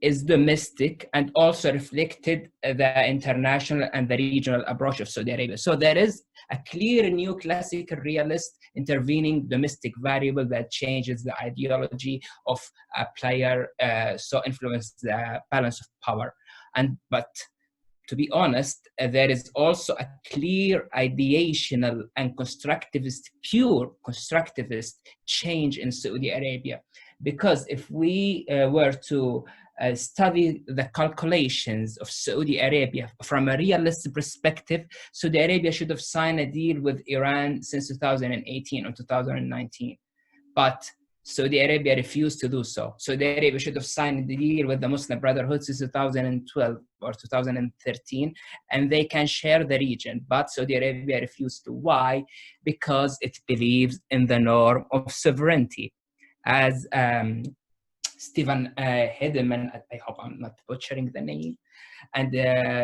is domestic and also reflected the international and the regional approach of Saudi Arabia. So there is a clear new classical realist intervening domestic variable that changes the ideology of a player, so influence the balance of power. But to be honest, there is also a clear ideational and constructivist, pure constructivist change in Saudi Arabia. Because if we were to study the calculations of Saudi Arabia from a realist perspective, Saudi Arabia should have signed a deal with Iran since 2018 or 2019. But Saudi Arabia refused to do so. Saudi Arabia should have signed the deal with the Muslim Brotherhood since 2012 or 2013, and they can share the region. But Saudi Arabia refused to. Why? Because it believes in the norm of sovereignty. As Stephen Hedeman, I hope I'm not butchering the name, and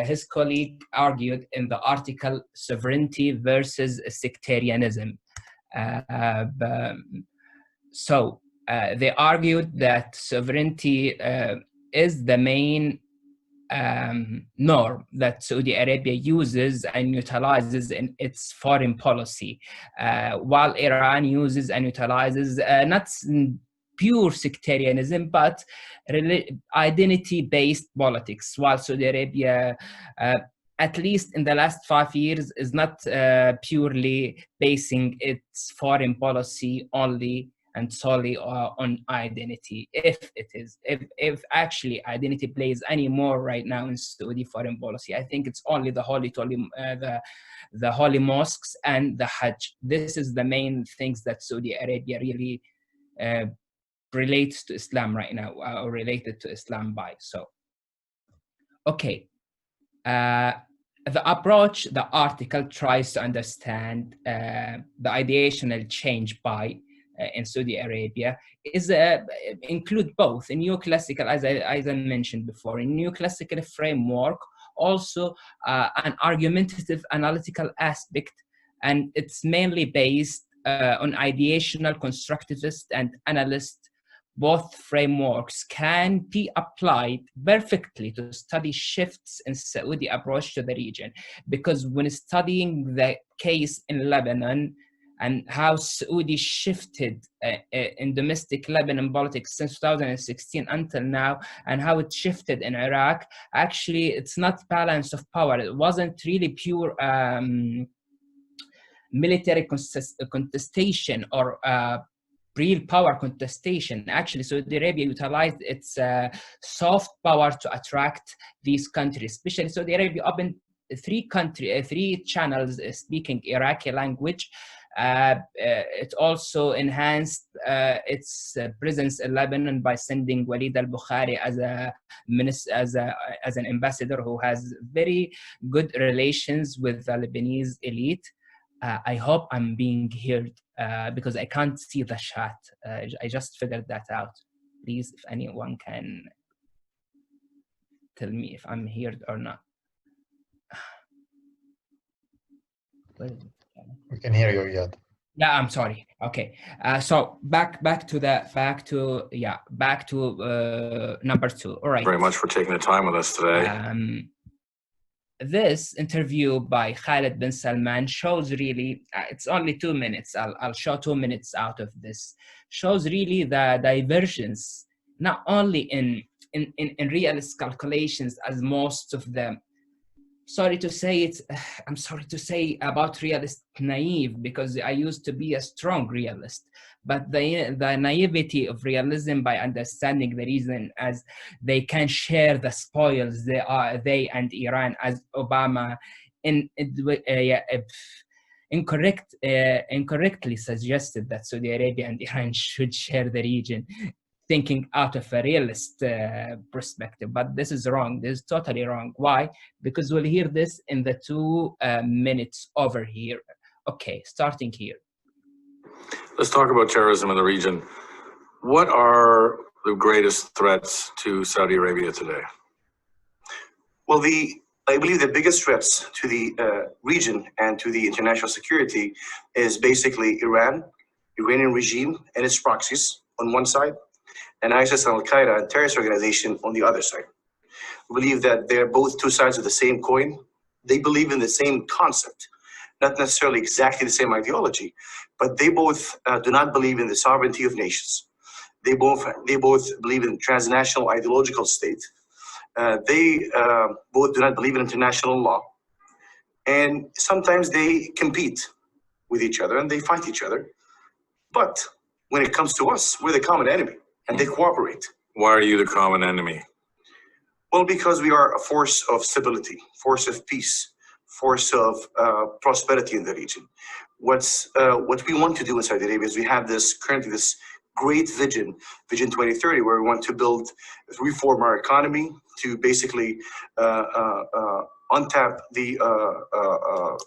his colleague argued in the article Sovereignty versus Sectarianism. So they argued that sovereignty is the main norm that Saudi Arabia uses and utilizes in its foreign policy, while Iran uses and utilizes not pure sectarianism, but identity-based politics, while Saudi Arabia, at least in the last 5 years, is not purely basing its foreign policy only and solely on identity. If actually identity plays any more right now in Saudi foreign policy, I think it's only the the holy mosques and the Hajj. This is the main things that Saudi Arabia really relates to Islam right now, or related to Islam by. So, okay. The approach, the article tries to understand the ideational change by in Saudi Arabia is include both a neoclassical, as I mentioned before, a neoclassical framework, also an argumentative analytical aspect, and it's mainly based on ideational, constructivist, and analyst. Both frameworks can be applied perfectly to study shifts in Saudi approach to the region, because when studying the case in Lebanon and how Saudi shifted in domestic Lebanon politics since 2016 until now, and how it shifted in Iraq, actually it's not balance of power. It wasn't really pure military contestation or real power contestation. Actually, Saudi Arabia utilized its soft power to attract these countries. Especially Saudi Arabia opened three channels speaking Iraqi language It also enhanced its presence in Lebanon by sending Walid al-Bukhari as an ambassador who has very good relations with the Lebanese elite. I hope I'm being heard because I can't see the chat. I just figured that out. Please, if anyone can tell me if I'm heard or not. We can hear you, Eyad. Yeah, I'm sorry. Okay, so back to number 2. All right. Very much for taking the time with us today. This interview by Khaled bin Salman shows really, it's only 2 minutes. I'll show 2 minutes out of this. Shows really the divergence, not only in realist calculations, as most of them. I'm sorry to say about realist naive, because I used to be a strong realist, but the naivety of realism by understanding the reason as they can share the spoils they and Iran, as Obama incorrectly suggested that Saudi Arabia and Iran should share the region, thinking out of a realist perspective. But this is wrong. This is totally wrong. Why? Because we'll hear this in the 2 minutes over here. Okay, starting here. Let's talk about terrorism in the region. What are the greatest threats to Saudi Arabia today? Well, I believe the biggest threats to the region and to the international security is basically Iranian regime and its proxies on one side, and ISIS and Al-Qaeda, a terrorist organization, on the other side. We believe that they're both 2 sides of the same coin. They believe in the same concept, not necessarily exactly the same ideology, but they both do not believe in the sovereignty of nations. They both believe in transnational ideological state. They both do not believe in international law. And sometimes they compete with each other and they fight each other. But when it comes to us, we're the common enemy. And they cooperate. Why are you the common enemy? Well, because we are a force of stability, force of peace, force of prosperity in the region. What we want to do in Saudi Arabia is we have currently this great Vision 2030, where we want to reform our economy to basically untap the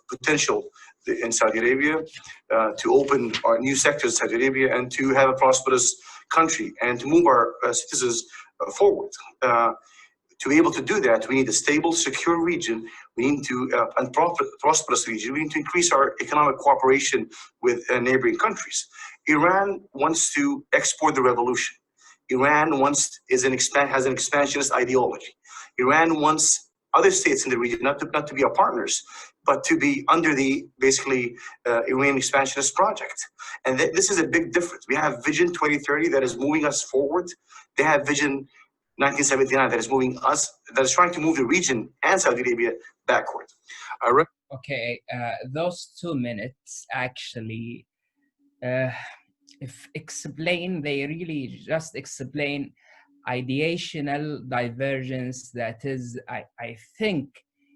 potential in Saudi Arabia, to open our new sectors in Saudi Arabia, and to have a prosperous country, and to move our citizens forward. To be able to do that, we need a stable, secure region. We need and prosperous region. We need to increase our economic cooperation with neighboring countries. Iran wants to export the revolution. Iran has an expansionist ideology. Iran wants other states in the region not to be our partners, but to be under the Iranian expansionist project. And this is a big difference. We have Vision 2030 that is moving us forward. They have Vision 1979 that is trying to move the region and Saudi Arabia backward. Okay, those 2 minutes actually they really just explain ideational divergence that is, I think,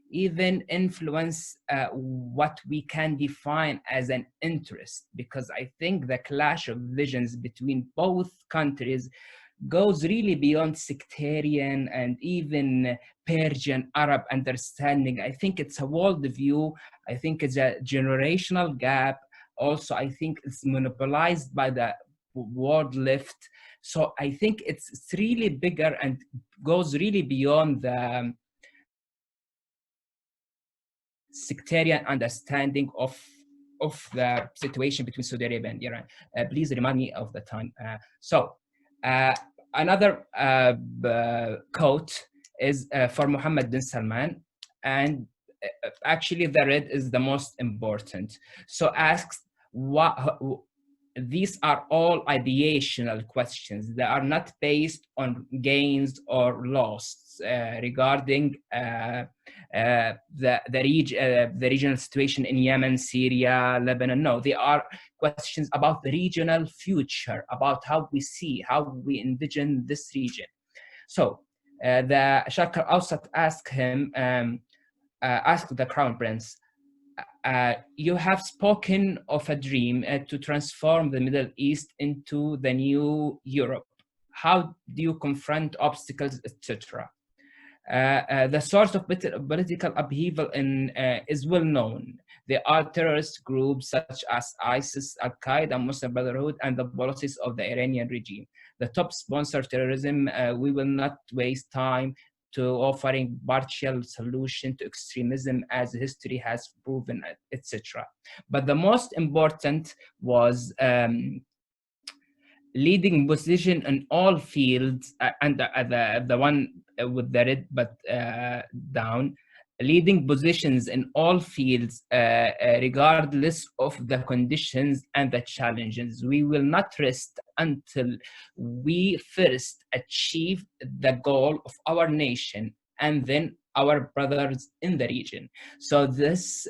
even influence what we can define as an interest, because I think the clash of visions between both countries goes really beyond sectarian and even Persian Arab understanding. I think it's a world view. I think it's a generational gap. Also, I think it's monopolized by the world left. So I think it's really bigger and goes really beyond the sectarian understanding of the situation between Saudi Arabia and Iran. Please remind me of the time. Another quote is for Mohammed bin Salman, and actually the red is the most important. So asks, these are all ideational questions. They are not based on gains or loss regarding the regional situation in Yemen, Syria, Lebanon. No, they are questions about the regional future, about how we envision this region. So the Sharq al-Awsat asked the Crown Prince, you have spoken of a dream to transform the Middle East into the new Europe. How do you confront obstacles, etc.? The source of political upheaval is well known. There are terrorist groups such as ISIS, Al-Qaeda, Muslim Brotherhood, and the policies of the Iranian regime. The top sponsor terrorism. We will not waste time to offering partial solution to extremism as history has proven, etc. But the most important was leading position in all fields, and the one with the red but down, leading positions in all fields regardless of the conditions and the challenges. We will not rest until we first achieve the goal of our nation and then our brothers in the region. So this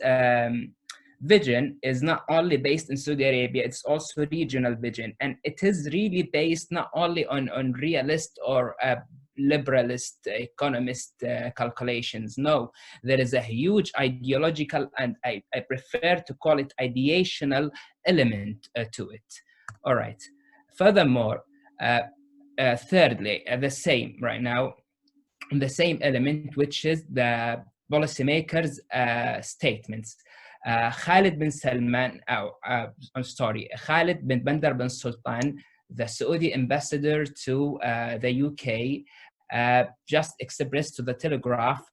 vision is not only based in Saudi Arabia, it's also regional vision. And it is really based not only on realist or liberalist economist calculations. No, there is a huge ideological, and I prefer to call it ideational element to it. All right. Furthermore, thirdly, the same right now, the same element, which is the policymakers' statements. Khalid bin Salman, Khalid bin Bandar bin Sultan, the Saudi ambassador to the UK, just expressed to the Telegraph,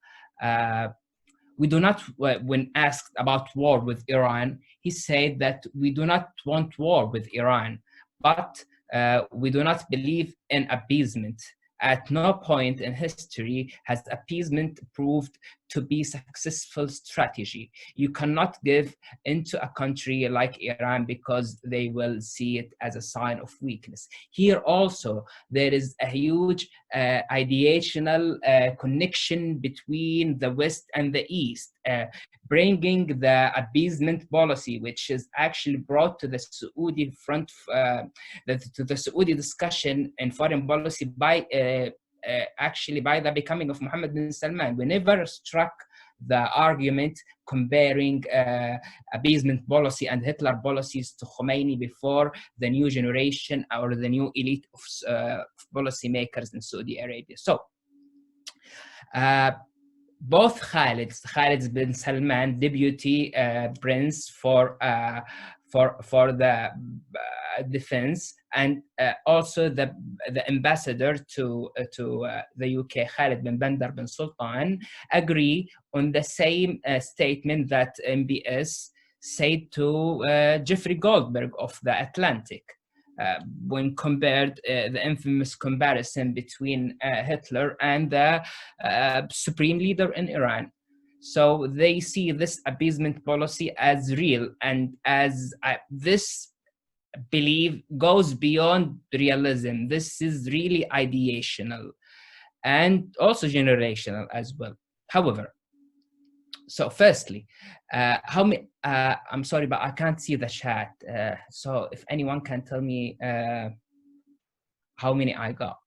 we do not, when asked about war with Iran, he said that we do not want war with Iran, but we do not believe in appeasement. At no point in history has appeasement proved to be a successful strategy. You cannot give into a country like Iran because they will see it as a sign of weakness. Here also, there is a huge ideational connection between the West and the East, bringing the appeasement policy, which is actually brought to the Saudi front, to the Saudi discussion in foreign policy by actually by the becoming of Mohammed bin Salman. We never struck the argument comparing appeasement policy and Hitler policies to Khomeini before the new generation or the new elite of policymakers in Saudi Arabia. So both Khalid bin Salman, deputy prince for the defense, and also the ambassador to the UK, Khalid bin Bandar bin Sultan, agree on the same statement that MBS said to Jeffrey Goldberg of The Atlantic. When compared the infamous comparison between Hitler and the supreme leader in Iran. So they see this appeasement policy as real, and as this belief goes beyond realism. This is really ideational and also generational as well. However, so firstly, how many, I'm sorry, but I can't see the chat. So if anyone can tell me how many I got,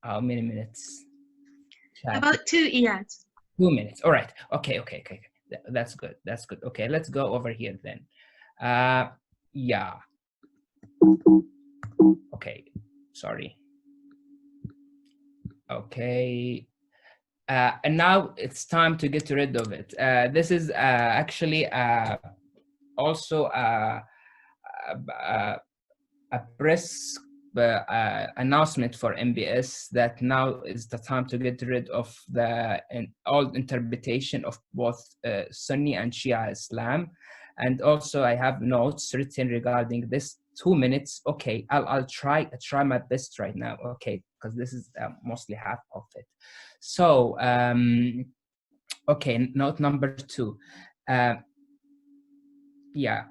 how many minutes? Chat. About 2, Eyad. 2 minutes. All right. Okay. That's good. That's good. Okay, let's go over here then. Yeah. Okay. Sorry. Okay. And now it's time to get rid of it. This is actually also a press announcement for MBS that now is the time to get rid of the old interpretation of both Sunni and Shia Islam. And also I have notes written regarding this. 2 minutes. Okay, I'll try my best right now. Okay, because this is mostly half of it. So okay, note number 2. Yeah,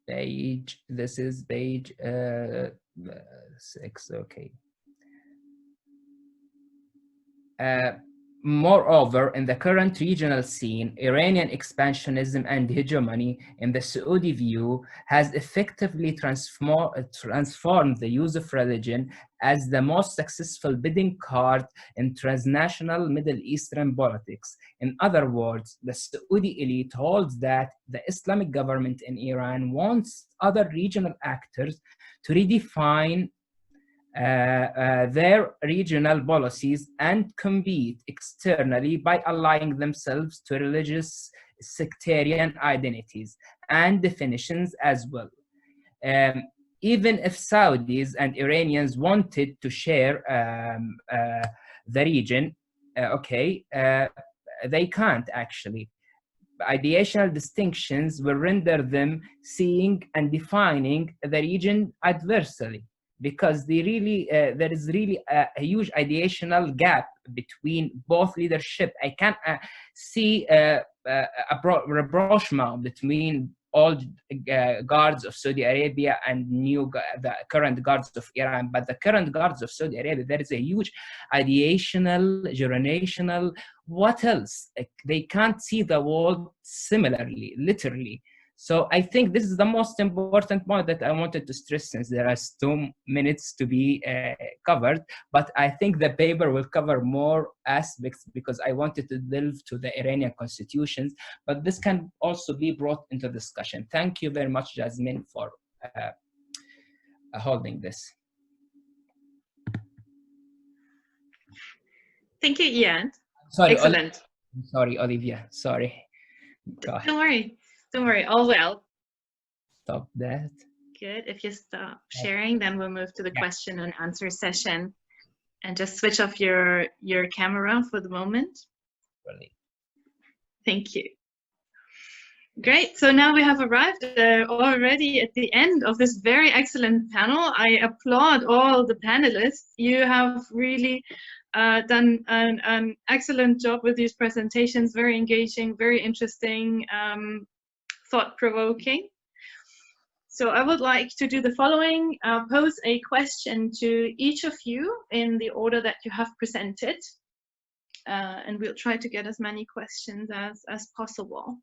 page, this is page 6. Okay. Moreover, in the current regional scene, Iranian expansionism and hegemony, in the Saudi view, has effectively transformed the use of religion as the most successful bidding card in transnational Middle Eastern politics. In other words, the Saudi elite holds that the Islamic government in Iran wants other regional actors to redefine their regional policies and compete externally by aligning themselves to religious sectarian identities and definitions as well. Even if Saudis and Iranians wanted to share the region, they can't actually. Ideational distinctions will render them seeing and defining the region adversely, because there is really a huge ideational gap between both leadership. I can't see a rapprochement between old guards of Saudi Arabia and the current guards of Iran. But the current guards of Saudi Arabia, there is a huge ideational, generational, what else? They can't see the world similarly, literally. So I think this is the most important point that I wanted to stress, since there are 2 minutes to be covered. But I think the paper will cover more aspects, because I wanted to delve to the Iranian constitutions, but this can also be brought into discussion. Thank you very much, Jasmine, for holding this. Thank you, Eyad. Sorry, Excellent. Sorry, Olivia. Sorry. Don't worry. Don't worry. All well. Stop that. Good. If you stop sharing, then we'll move to the question and answer session. And just switch off your camera for the moment. Really. Thank you. Great. So now we have arrived already at the end of this very excellent panel. I applaud all the panelists. You have really done an excellent job with these presentations. Very engaging, very interesting, thought-provoking. So I would like to do the following, pose a question to each of you in the order that you have presented. And we'll try to get as many questions as possible.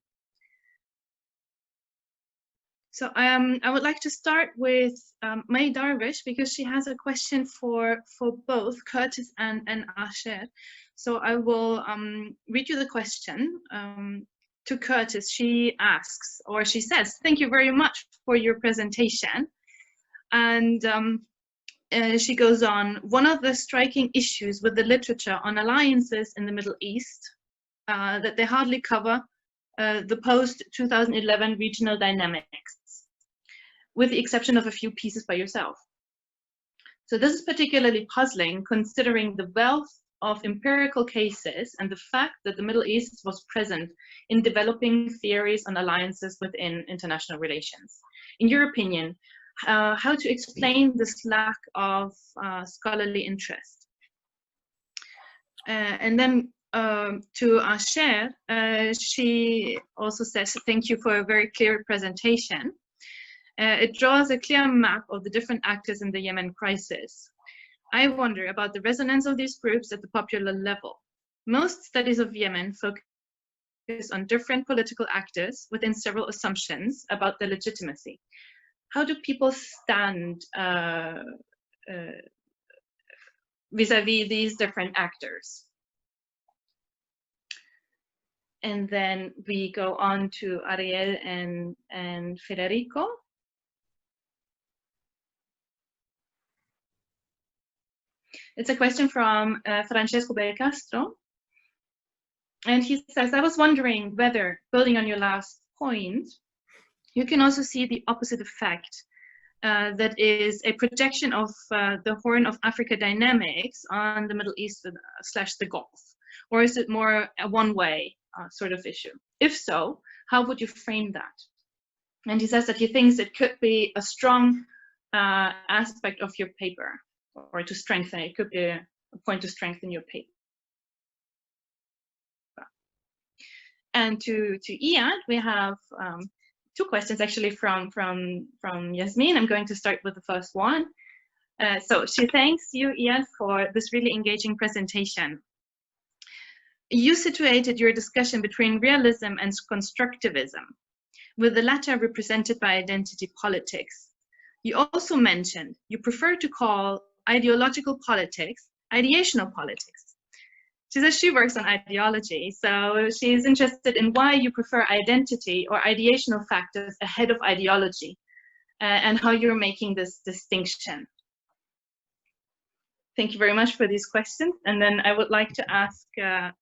So I would like to start with May Darvish, because she has a question for both Curtis and Asher. So I will read you the question. To Curtis, she asks, or she says, "Thank you very much for your presentation." And she goes on, "One of the striking issues with the literature on alliances in the Middle East, that they hardly cover the post-2011 regional dynamics, with the exception of a few pieces by yourself. So this is particularly puzzling, considering the wealth of empirical cases and the fact that the Middle East was present in developing theories on alliances within international relations. In your opinion, how to explain this lack of scholarly interest?" And then to Asher, she also says, "Thank you for a very clear presentation. It draws a clear map of the different actors in the Yemen crisis. I wonder about the resonance of these groups at the popular level. Most studies of Yemen focus on different political actors within several assumptions about their legitimacy. How do people stand vis-a-vis these different actors?" And then we go on to Ariel and Federico. It's a question from Francesco Belcastro. And he says, "I was wondering whether, building on your last point, you can also see the opposite effect, that is a projection of the Horn of Africa dynamics on the Middle East / the Gulf, or is it more a one-way sort of issue? If so, how would you frame that?" And he says that he thinks it could be a strong aspect of your paper, or to strengthen it. It could be a point to strengthen your paper. And to Eyad, we have 2 questions actually from Yasmin. I'm going to start with the first one. So she thanks you, Eyad, for this really engaging presentation. You situated your discussion between realism and constructivism, with the latter represented by identity politics. You also mentioned you prefer to call ideological politics ideational politics. She says she works on ideology, so she's interested in why you prefer identity or ideational factors ahead of ideology, and how you're making this distinction. Thank you very much for these questions. And then I would like to ask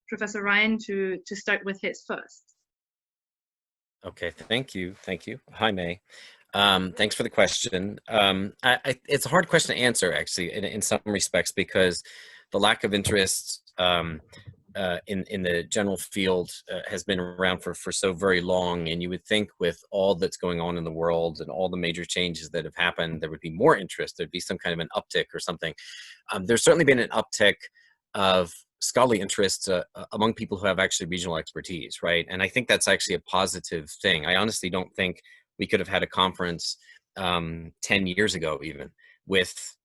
Professor Ryan to start with his first. Okay, thank you. Thank you. Hi, May. Thanks for the question. It's a hard question to answer, actually, in some respects, because the lack of interest in the general field has been around for so very long, and you would think with all that's going on in the world and all the major changes that have happened, there would be more interest. There'd be some kind of an uptick or something. There's certainly been an uptick of scholarly interest among people who have actually regional expertise, right? And I think that's actually a positive thing. I honestly don't think we could have had a conference 10 years ago even with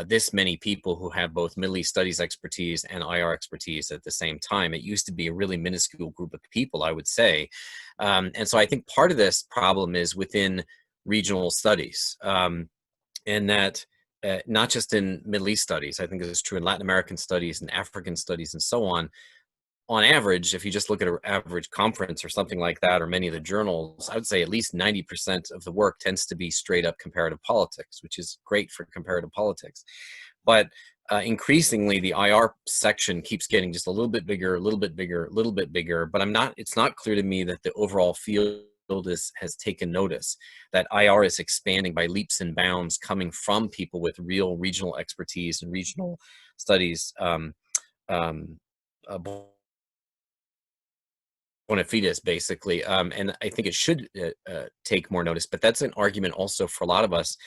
this many people who have both Middle East studies expertise and IR expertise at the same time. It used to be a really minuscule group of people, I would say. And so I think part of this problem is within regional studies, and that not just in Middle East studies, I think this is true in Latin American studies and African studies and so on average, if you just look at an average conference or something like that, or many of the journals, I would say at least 90% of the work tends to be straight up comparative politics, which is great for comparative politics. But increasingly, the IR section keeps getting just a little bit bigger, a little bit bigger, a little bit bigger. But it's not clear to me that the overall field has taken notice, that IR is expanding by leaps and bounds, coming from people with real regional expertise and regional studies. Bona fides, basically, and I think it should take more notice. But that's an argument also for a lot of us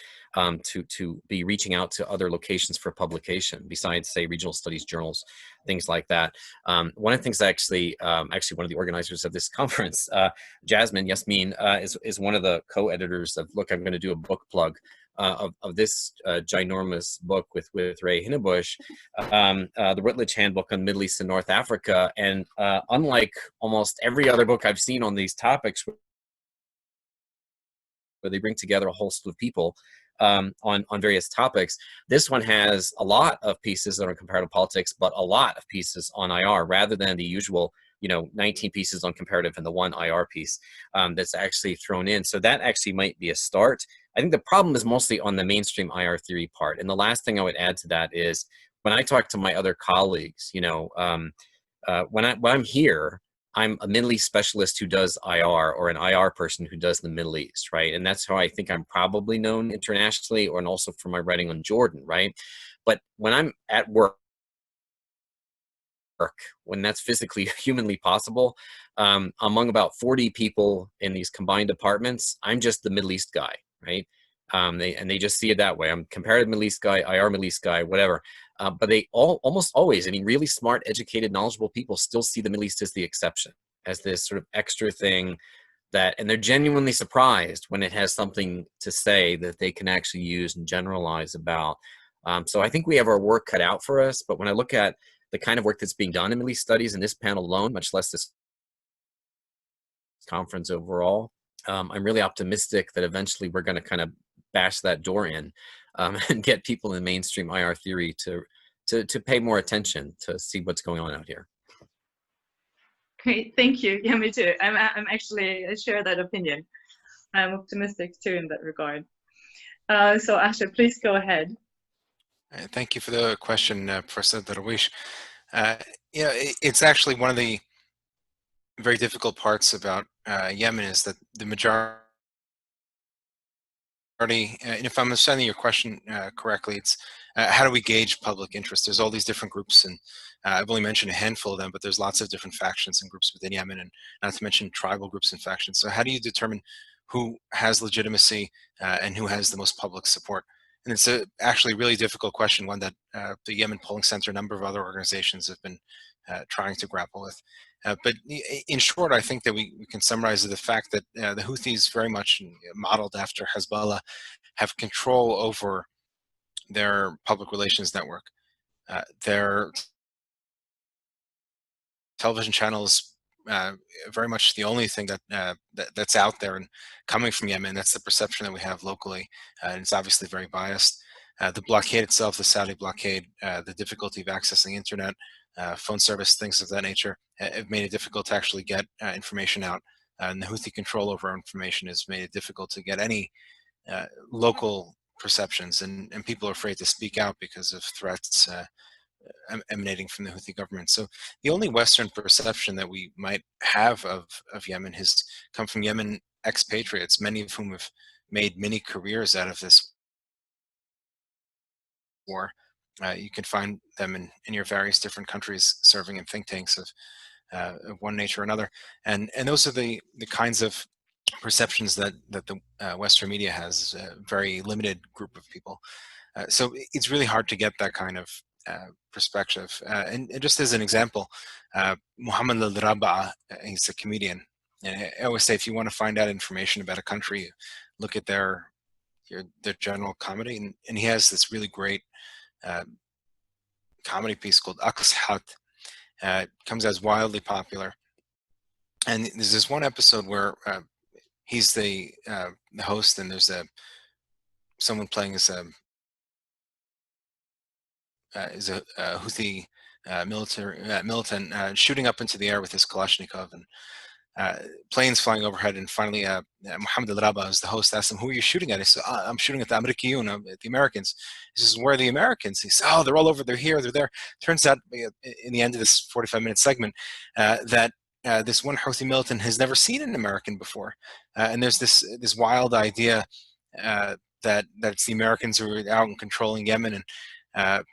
to be reaching out to other locations for publication besides, say, regional studies journals, things like that. One of the things actually one of the organizers of this conference, Yasmin, is one of the co-editors of. Look, I'm going to do a book plug. Of this ginormous book with Ray Hinnebusch, the Routledge Handbook on Middle East and North Africa. And unlike almost every other book I've seen on these topics, where they bring together a whole slew of people on various topics, this one has a lot of pieces that are on comparative politics, but a lot of pieces on IR, rather than the usual 19 pieces on comparative and the one IR piece that's actually thrown in. So that actually might be a start. I think the problem is mostly on the mainstream IR theory part. And the last thing I would add to that is when I talk to my other colleagues, when I'm here, I'm a Middle East specialist who does IR, or an IR person who does the Middle East, right? And that's how I think I'm probably known internationally, and also for my writing on Jordan, right? But when I'm at work, when that's physically, humanly possible, among about 40 people in these combined departments, I'm just the Middle East guy, right? They just see it that way. I'm comparative Middle East guy, IR Middle East guy, whatever. But they almost always, really smart, educated, knowledgeable people still see the Middle East as the exception, as this sort of extra thing and they're genuinely surprised when it has something to say that they can actually use and generalize about. So I think we have our work cut out for us. But when I look at the kind of work that's being done in Middle East studies in this panel alone, much less this conference overall, I'm really optimistic that eventually we're going to kind of bash that door in and get people in mainstream IR theory to pay more attention to see what's going on out here. Great, thank you. Yeah, me too. I'm actually, I share that opinion. I'm optimistic too in that regard. So Asha, please go ahead. Thank you for the question, Professor Darwish. It's actually one of the very difficult parts about Yemen is that the majority, and if I'm understanding your question correctly, it's how do we gauge public interest? There's all these different groups, and I've only mentioned a handful of them, but there's lots of different factions and groups within Yemen, and not to mention tribal groups and factions. So how do you determine who has legitimacy and who has the most public support? And it's actually a really difficult question, one that the Yemen Polling Center, a number of other organizations have been trying to grapple with. But in short, I think that we can summarize the fact that the Houthis, very much modeled after Hezbollah, have control over their public relations network. Their television channel is very much the only thing that's out there and coming from Yemen. That's the perception that we have locally, and it's obviously very biased. The blockade itself, the Saudi blockade, the difficulty of accessing internet, phone service, things of that nature, have made it difficult to actually get information out. And the Houthi control over information has made it difficult to get any local perceptions, and people are afraid to speak out because of threats emanating from the Houthi government. So the only Western perception that we might have of Yemen has come from Yemen expatriates, many of whom have made many careers out of this war. You can find them in your various different countries serving in think tanks of one nature or another. And those are the kinds of perceptions that the Western media has, a very limited group of people. So it's really hard to get that kind of perspective. And just as an example, Muhammad Al-Raba'a, he's a comedian. And I always say, if you want to find out information about a country, look at their general comedy. And he has this really great comedy piece called Aqs Hat. It comes as wildly popular. And there's this one episode where he's the host, and there's someone playing as a Houthi militant shooting up into the air with his Kalashnikov, and planes flying overhead. And finally, Muhammad Al-Raba'a, is the host, asks him, "Who are you shooting at?" He says, "I'm shooting at the Amerikiyun, at the Americans." He says, "Where are the Americans?" He says, "Oh, they're all over. They're here. They're there." Turns out, in the end of this 45-minute segment, that this one Houthi militant has never seen an American before, and there's this wild idea that it's the Americans who are out and controlling Yemen, and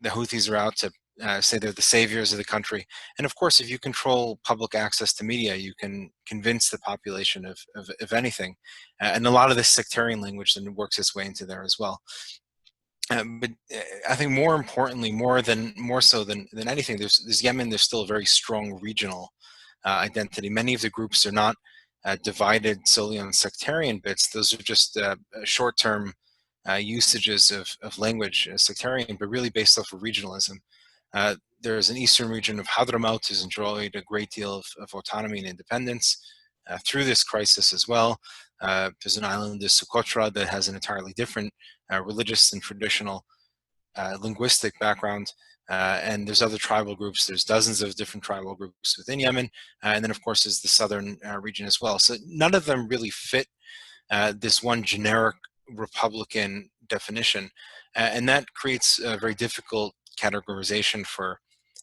the Houthis are out to say they're the saviors of the country. And of course, if you control public access to media, you can convince the population of anything. And a lot of this sectarian language then works its way into there as well. But I think more importantly, more so than anything, there's Yemen, there's still a very strong regional identity. Many of the groups are not divided solely on sectarian bits. Those are just short-term usages of language, sectarian, but really based off of regionalism. There's an eastern region of Hadramaut who's enjoyed a great deal of autonomy and independence through this crisis as well. There's an island of Socotra that has an entirely different religious and traditional linguistic background. And there's other tribal groups. There's dozens of different tribal groups within Yemen. And then, of course, there's the southern region as well. So none of them really fit this one generic Republican definition. And that creates a very difficult categorization for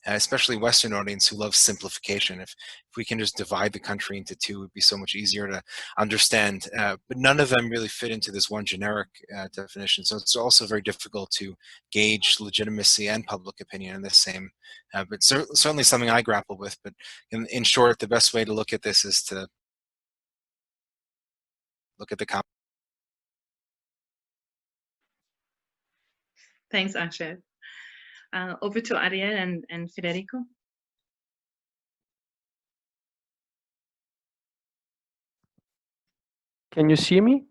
especially Western audience who love simplification. If we can just divide the country into two, it would be so much easier to understand. But none of them really fit into this one generic definition. So it's also very difficult to gauge legitimacy and public opinion in the same. But certainly something I grapple with. But in short, the best way to look at this is to look at the Thanks, Asher. Over to Ariel and Federico. Can you see me?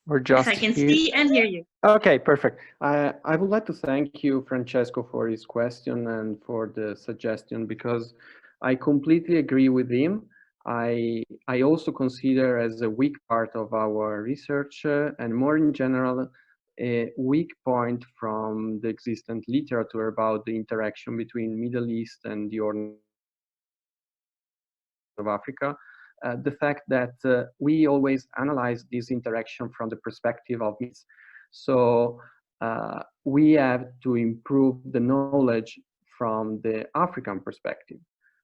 Or just yes, I can hear? see and hear you. Okay, perfect. I would like to thank you, Francesco, for his question and for the suggestion, because I completely agree with him. I also consider as a weak part of our research, and more in general, a weak point from the existent literature about the interaction between Middle East and the Horn of Africa. The fact that we always analyze this interaction from the perspective of myths. So we have to improve the knowledge from the African perspective.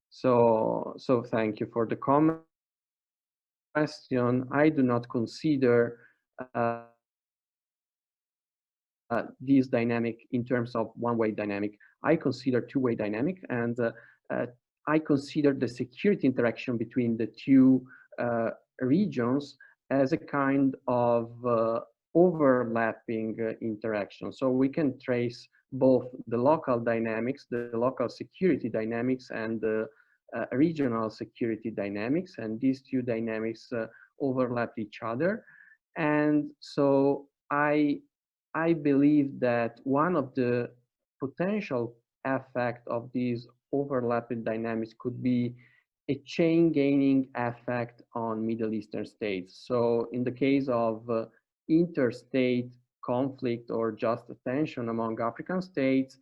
So thank you for the comment. Question, I do not consider this dynamic in terms of one-way dynamic. I consider two-way dynamic, and I consider the security interaction between the two regions as a kind of overlapping interaction. So we can trace both the local dynamics, the local security dynamics, and the regional security dynamics, and these two dynamics overlap each other. And so I believe that one of the potential effect of this overlapping dynamics could be a chain gaining effect on Middle Eastern states. So in the case of interstate conflict or just tension among African states,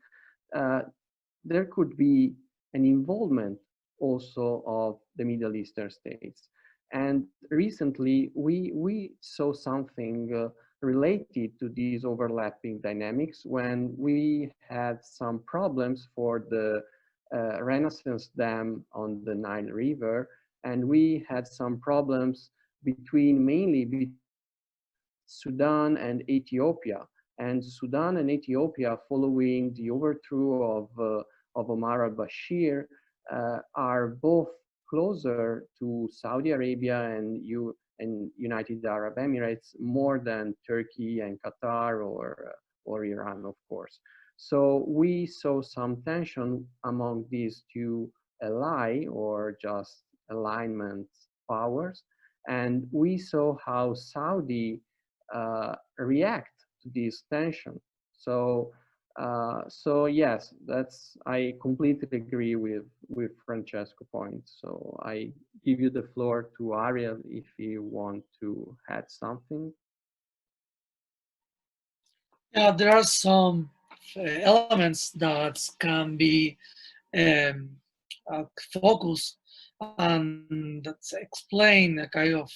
there could be an involvement also of the Middle Eastern states. And recently, we saw something related to these overlapping dynamics when we had some problems for the Renaissance Dam on the Nile River, and we had some problems mainly Sudan and Ethiopia. And Sudan and Ethiopia, following the overthrow of Omar al-Bashir, are both closer to Saudi Arabia and United Arab Emirates more than Turkey and Qatar or Iran, of course. So we saw some tension among these two ally or just alignment powers, and we saw how Saudi react to this tension. So yes, I completely agree with Francesco's point. So I give you the floor to Ariel if you want to add something. Yeah, there are some elements that can be focused and that explain a kind of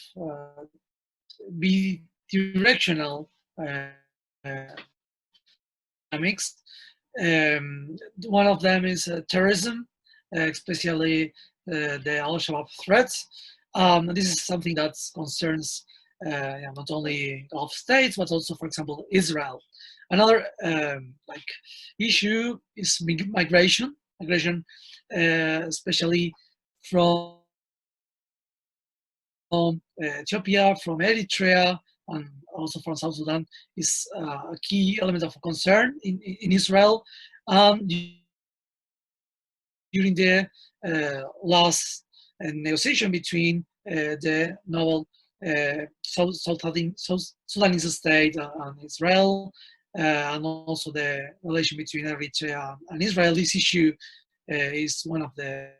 bidirectional dynamics. One of them is terrorism, especially the Al-Shabaab threats. This is something that concerns not only Gulf states, but also, for example, Israel. Another issue is migration, especially from Ethiopia, from Eritrea, and also from South Sudan, is a key element of concern in Israel. During the last negotiation between the novel Sudanese state and Israel, and also the relation between Eritrea and Israel, this issue is one of the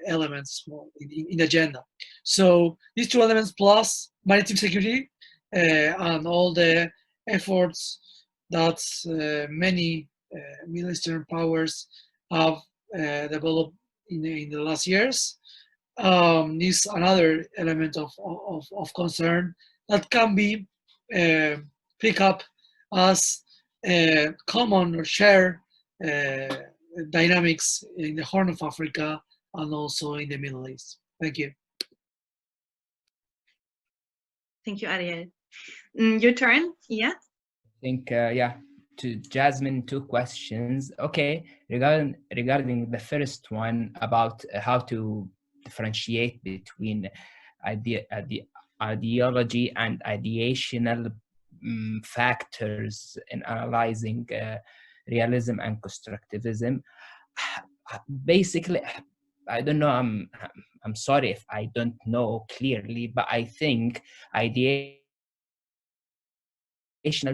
elements in the agenda. So these two elements plus maritime security and all the efforts that many Middle Eastern powers have developed in the last years is another element of concern that can be picked up as common or shared dynamics in the Horn of Africa and also in the Middle East. Thank you. Thank you, Ariel. Your turn, yeah? I think, yeah, to Jasmine, two questions. Okay, regarding the first one about how to differentiate between ideology and ideational factors in analyzing realism and constructivism. Basically, I don't know, I'm sorry if I don't know clearly, but I think ideational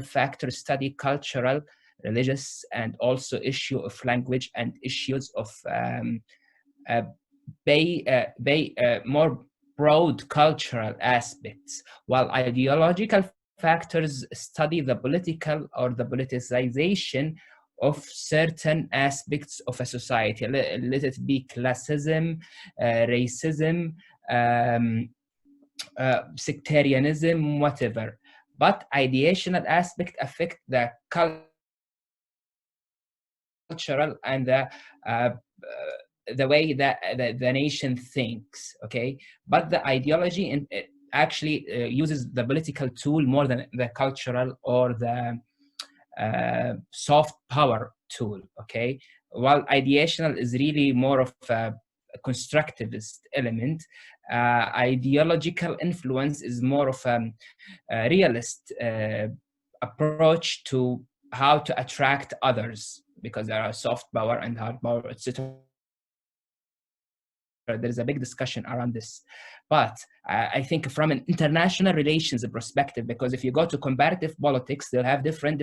factors study cultural, religious, and also issue of language and issues of more broad cultural aspects, while ideological factors study the political or the politicization of certain aspects of a society. Let it be classism, racism, sectarianism, whatever. But ideational aspect affect the cultural and the way that the nation thinks, okay? But the ideology actually uses the political tool more than the cultural or the soft power tool, okay? While ideational is really more of a constructivist element, ideological influence is more of a realist approach to how to attract others, because there are soft power and hard power, etc. There is a big discussion around this. But I think from an international relations perspective, because if you go to comparative politics, they'll have different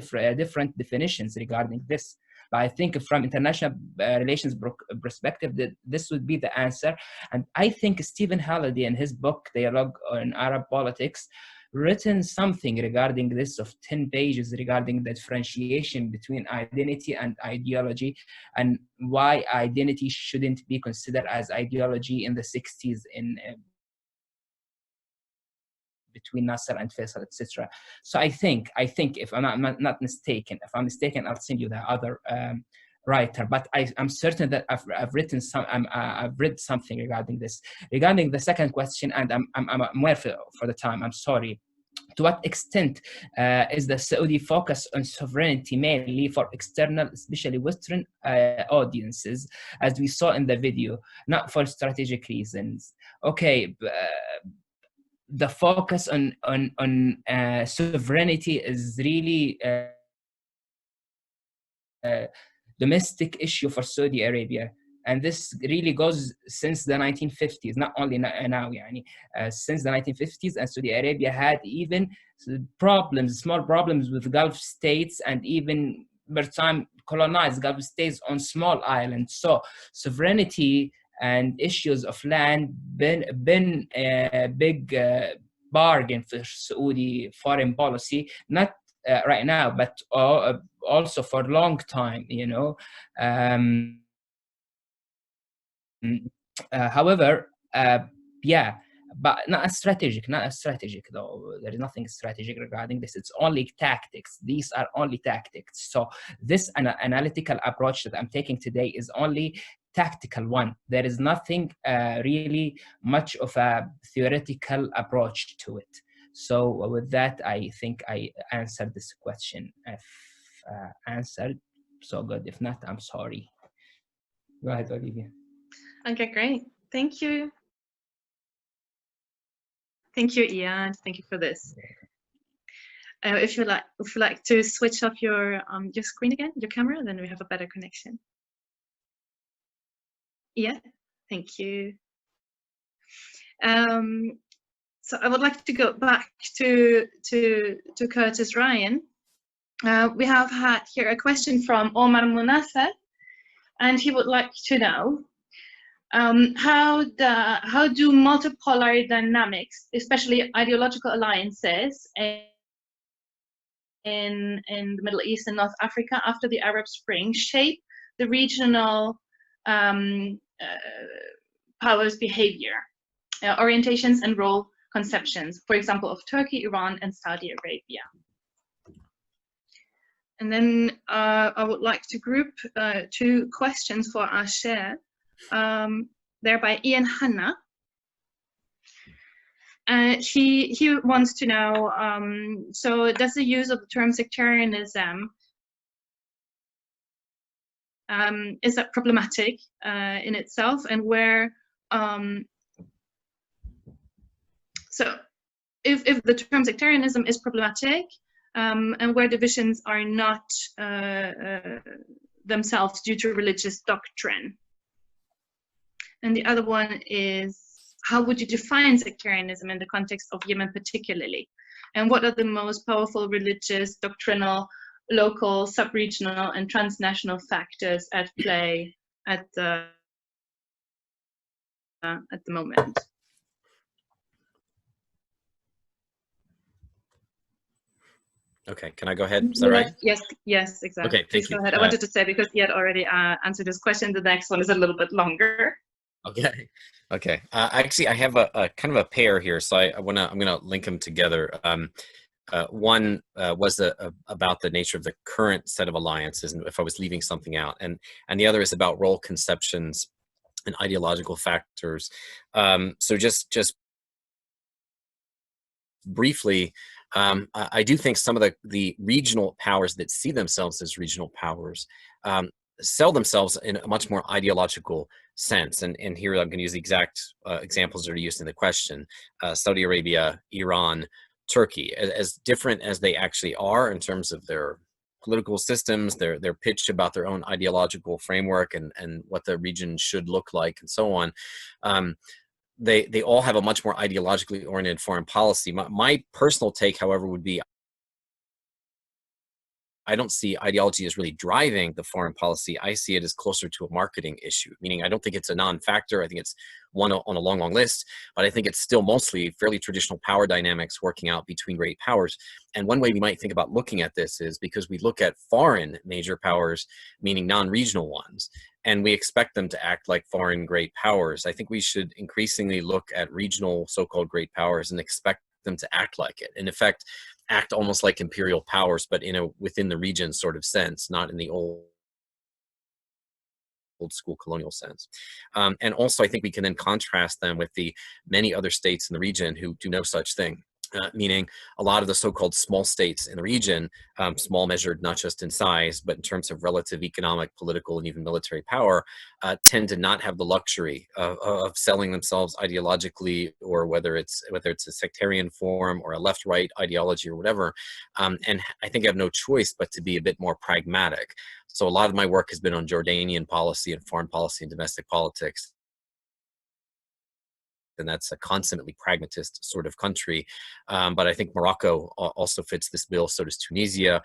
definitions regarding this. But I think from international relations perspective, that this would be the answer. And I think Stephen Halliday in his book, Dialogue on Arab Politics, written something regarding this of 10 pages regarding the differentiation between identity and ideology, and why identity shouldn't be considered as ideology in the 60s in between Nasser and Faisal, etc. So I think if I'm not mistaken, if I'm mistaken, I'll send you the other writer. But I'm certain that I've written I've read something regarding this. Regarding the second question, and I'm aware for the time. I'm sorry. To what extent is the Saudi focus on sovereignty mainly for external, especially Western audiences, as we saw in the video, not for strategic reasons? Okay. The focus on sovereignty is really a domestic issue for Saudi Arabia, and this really goes since the 1950s, not only now, since the 1950s, and Saudi Arabia had even small problems with Gulf states, and even per time colonized Gulf states on small islands. So sovereignty and issues of land been a big bargain for Saudi foreign policy, not right now, but also for a long time, however, yeah, but not as strategic though. There is nothing strategic regarding this. It's only tactics. These are only tactics. So this analytical approach that I'm taking today is only tactical one. There is nothing really much of a theoretical approach to it. So with that, I think I answered this question. If answered, so good. If not, I'm sorry. Go ahead, Olivia. Okay, great. Thank you. Thank you, Eyad. Thank you for this. If you like to switch off your screen again, your camera, then we have a better connection. Yeah, thank you. So I would like to go back to Curtis Ryan. We have had here a question from Omar Munasser, and he would like to know how do multipolar dynamics, especially ideological alliances in the Middle East and North Africa after the Arab Spring, shape the regional powers' behavior, orientations, and role conceptions, for example, of Turkey, Iran, and Saudi Arabia. And then I would like to group two questions for our share. There by Ian Hanna. He wants to know, so does the use of the term sectarianism, is that problematic in itself, and where, so if the term sectarianism is problematic, and where divisions are not themselves due to religious doctrine. And the other one is, how would you define sectarianism in the context of Yemen particularly? And what are the most powerful religious, doctrinal, local, sub-regional, and transnational factors at play at the moment? Okay, can I go ahead? Is that right? Yes, exactly. Okay, Please go ahead. I wanted to say, because he had already answered this question, the next one is a little bit longer. Okay. Actually, I have a kind of a pair here, so I'm gonna link them together. One was about the nature of the current set of alliances, and if I was leaving something out, and the other is about role conceptions and ideological factors. So just briefly, I do think some of the regional powers that see themselves as regional powers sell themselves in a much more ideological sense. And here I'm going to use the exact examples that are used in the question. Saudi Arabia, Iran, Turkey, as different as they actually are in terms of their political systems, their pitch about their own ideological framework and what the region should look like and so on. They all have a much more ideologically oriented foreign policy. My personal take, however, would be I don't see ideology as really driving the foreign policy. I see it as closer to a marketing issue, meaning I don't think it's a non-factor. I think it's one on a long, long list, but I think it's still mostly fairly traditional power dynamics working out between great powers. And one way we might think about looking at this is because we look at foreign major powers, meaning non-regional ones, and we expect them to act like foreign great powers. I think we should increasingly look at regional so-called great powers and expect them to act like it. In effect, act almost like imperial powers, but in a within the region sort of sense, not in the old school colonial sense. And also, I think we can then contrast them with the many other states in the region who do no such thing. Meaning a lot of the so-called small states in the region, small measured not just in size, but in terms of relative economic, political, and even military power, tend to not have the luxury of selling themselves ideologically, or whether it's a sectarian form or a left-right ideology or whatever. And I think I have no choice but to be a bit more pragmatic. So a lot of my work has been on Jordanian policy and foreign policy and domestic politics. And that's a consummately pragmatist sort of country. But I think Morocco also fits this bill, so does Tunisia,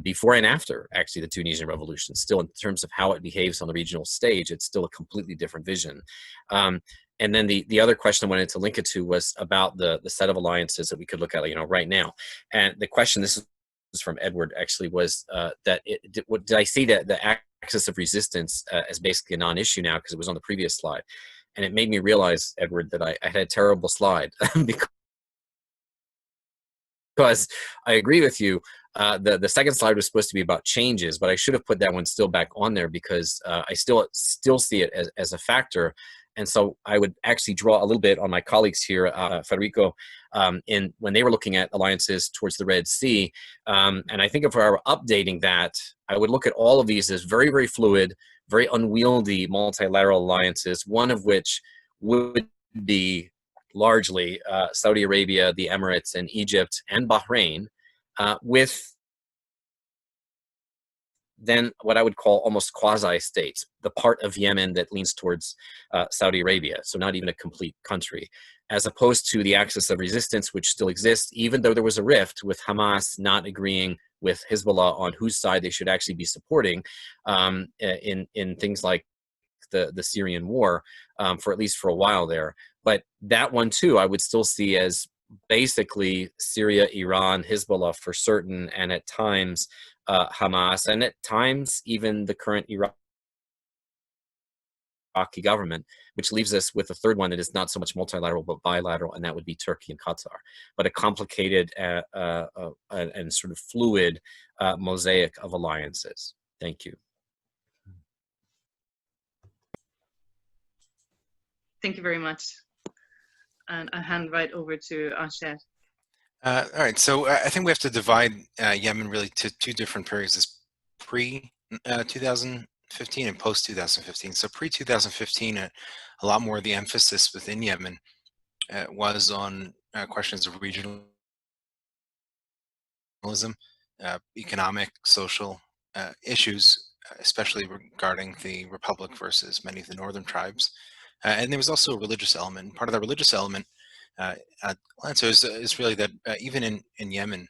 before and after, actually, the Tunisian revolution. Still, in terms of how it behaves on the regional stage, it's still a completely different vision. And then the other question I wanted to link it to was about the set of alliances that we could look at, right now. And the question, this is from Edward, actually, was did I see that the axis of resistance as basically a non-issue now, because it was on the previous slide. And it made me realize, Edward, that I had a terrible slide because I agree with you. The second slide was supposed to be about changes, but I should have put that one still back on there because I still see it as a factor. And so I would actually draw a little bit on my colleagues here, Federico, when they were looking at alliances towards the Red Sea. And I think if I were updating that, I would look at all of these as very, very fluid, very unwieldy multilateral alliances, one of which would be largely Saudi Arabia, the Emirates, and Egypt, and Bahrain, with then what I would call almost quasi-states, the part of Yemen that leans towards Saudi Arabia, so not even a complete country, as opposed to the axis of resistance, which still exists, even though there was a rift with Hamas not agreeing with Hezbollah on whose side they should actually be supporting in things like the Syrian war, for at least for a while there. But that one too, I would still see as basically Syria, Iran, Hezbollah for certain, and at times Hamas, and at times even the current Iraqi government, which leaves us with a third one that is not so much multilateral but bilateral, and that would be Turkey and Qatar, but a complicated and sort of fluid mosaic of alliances. Thank you. Thank you very much. And I hand right over to Asher. All right, so I think we have to divide Yemen really to two different periods: as pre-2015 and post-2015. So pre-2015, a lot more of the emphasis within Yemen was on questions of regionalism, economic, social issues, especially regarding the Republic versus many of the northern tribes. And there was also a religious element. Part of the religious element so is really that even in Yemen,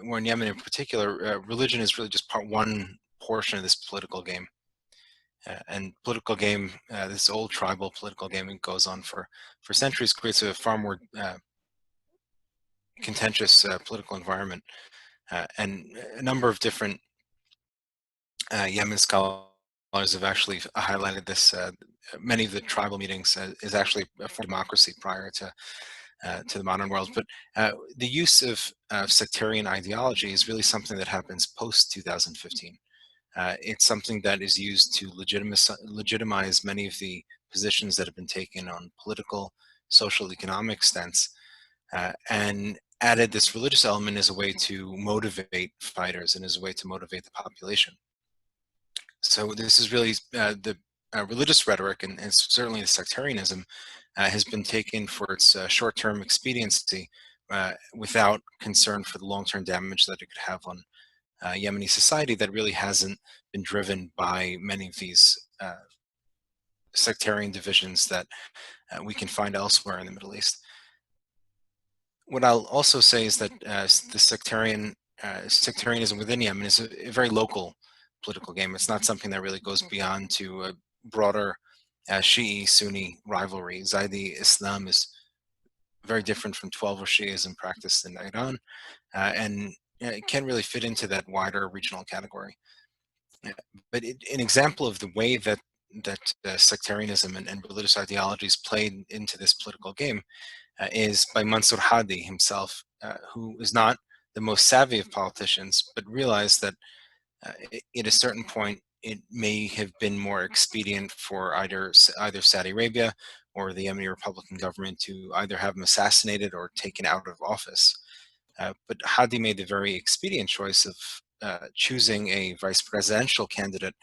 or in Yemen in particular, religion is really just one portion of this political game. And political game, this old tribal political game, it goes on for centuries, creates a far more contentious political environment. And a number of different Yemen scholars have actually highlighted this. Many of the tribal meetings is actually a form of democracy prior to the modern world. But the use of sectarian ideology is really something that happens post-2015. It's something that is used to legitimize many of the positions that have been taken on political, social, economic stance, and added this religious element as a way to motivate fighters and as a way to motivate the population. So this is really the religious rhetoric, and certainly the sectarianism has been taken for its short-term expediency without concern for the long-term damage that it could have on Yemeni society that really hasn't been driven by many of these sectarian divisions that we can find elsewhere in the Middle East. What I'll also say is that the sectarian sectarianism within Yemen is a very local political game. It's not something that really goes beyond to a broader Shi'i-Sunni rivalry. Zaidi Islam is very different from Twelver Shi'ism practiced in Iran, and it can't really fit into that wider regional category. But an example of the way that sectarianism and religious ideologies played into this political game is by Mansour Hadi himself, who is not the most savvy of politicians, but realized that at a certain point it may have been more expedient for either Saudi Arabia or the Yemeni Republican government to either have him assassinated or taken out of office. But Hadi made the very expedient choice of choosing a vice presidential candidate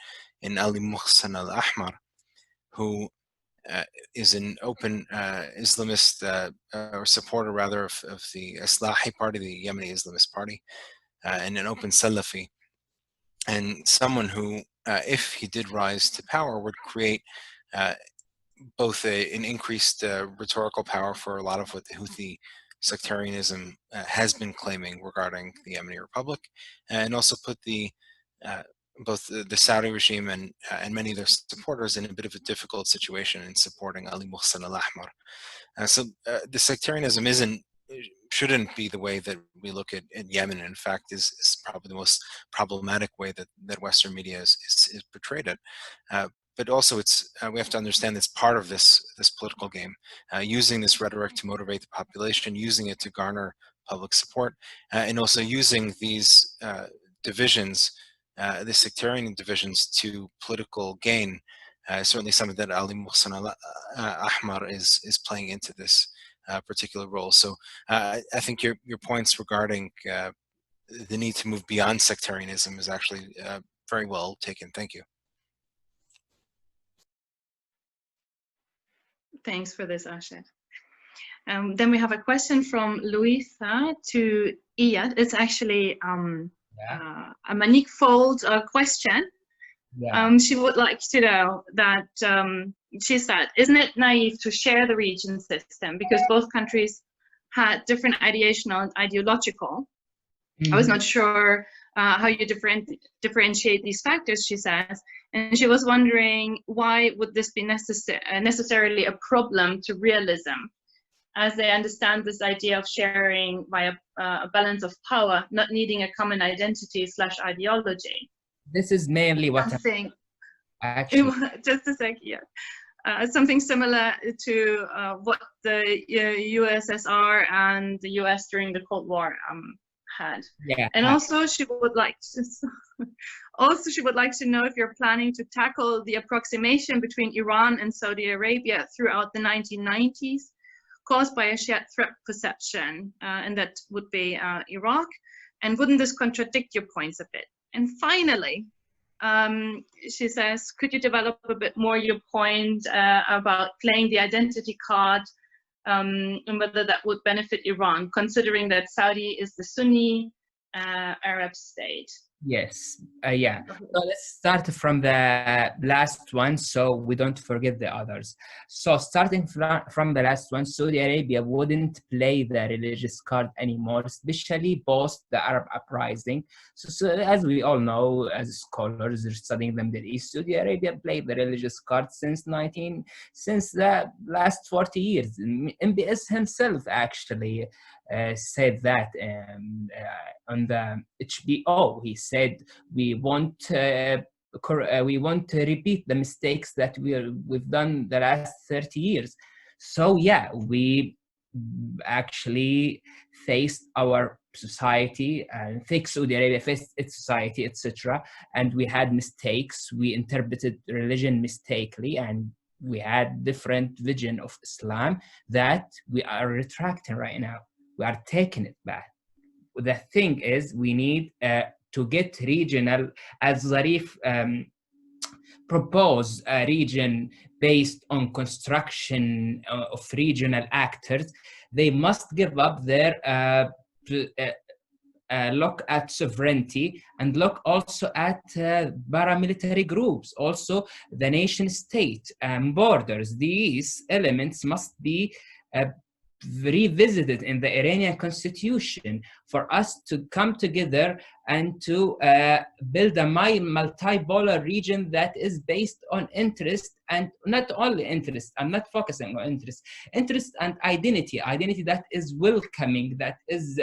in Ali Muhsin al-Ahmar, who is an open Islamist or supporter rather of the Islahi party, the Yemeni Islamist party, and an open Salafi, and someone who, if he did rise to power, would create both an increased rhetorical power for a lot of what the Houthi sectarianism has been claiming regarding the Yemeni Republic, and also put both the Saudi regime and many of their supporters in a bit of a difficult situation in supporting Ali Muhsin al-Ahmar. So the sectarianism shouldn't be the way that we look at Yemen. In fact, is probably the most problematic way that Western media is portrayed it. But also, we have to understand it's part of this political game, using this rhetoric to motivate the population, using it to garner public support, and also using these divisions, the sectarian divisions, to political gain. Certainly, something that Ali Muhsin al-Ahmar is playing into this particular role. So, I think your points regarding the need to move beyond sectarianism is actually very well taken. Thank you. Thanks for this, Ashad. Then we have a question from Louisa to Eyad. It's actually a manifold question. Yeah. She would like to know that, she said, isn't it naive to share the region system because both countries had different ideological. I was not sure how you differentiate these factors, she says. And she was wondering, why would this be necessarily a problem to realism, as they understand this idea of sharing by a balance of power, not needing a common identity / ideology. This is mainly what something, actually. Just a sec, yeah. Something similar to what the USSR and the US during the Cold War had. Yeah. And also she would like to know if you're planning to tackle the approximation between Iran and Saudi Arabia throughout the 1990s caused by a shared threat perception, and that would be Iraq. And wouldn't this contradict your points a bit? And finally, she says, could you develop a bit more your point about playing the identity card, and whether that would benefit Iran, considering that Saudi is the Sunni Arab state? Yes, yeah. So let's start from the last one so we don't forget the others. So starting from the last one, Saudi Arabia wouldn't play the religious card anymore, especially post the Arab uprising. So as we all know, as scholars are studying the Middle East, Saudi Arabia played the religious card since the last 40 years. MBS himself actually said that on the HBO. He said we want to repeat the mistakes that we've done the last 30 years. So yeah, we actually faced our society and think Saudi Arabia faced its society, etc. And we had mistakes. We interpreted religion mistakenly, and we had different vision of Islam that we are retracting right now. We are taking it back. The thing is, we need to get regional, as Zarif proposed, a region based on construction of regional actors. They must give up their look at sovereignty and look also at paramilitary groups, also the nation state and borders. These elements must be revisited in the Iranian constitution for us to come together and to build a multipolar region that is based on interest, and not only interest. I'm not focusing on interest and identity that is welcoming, that is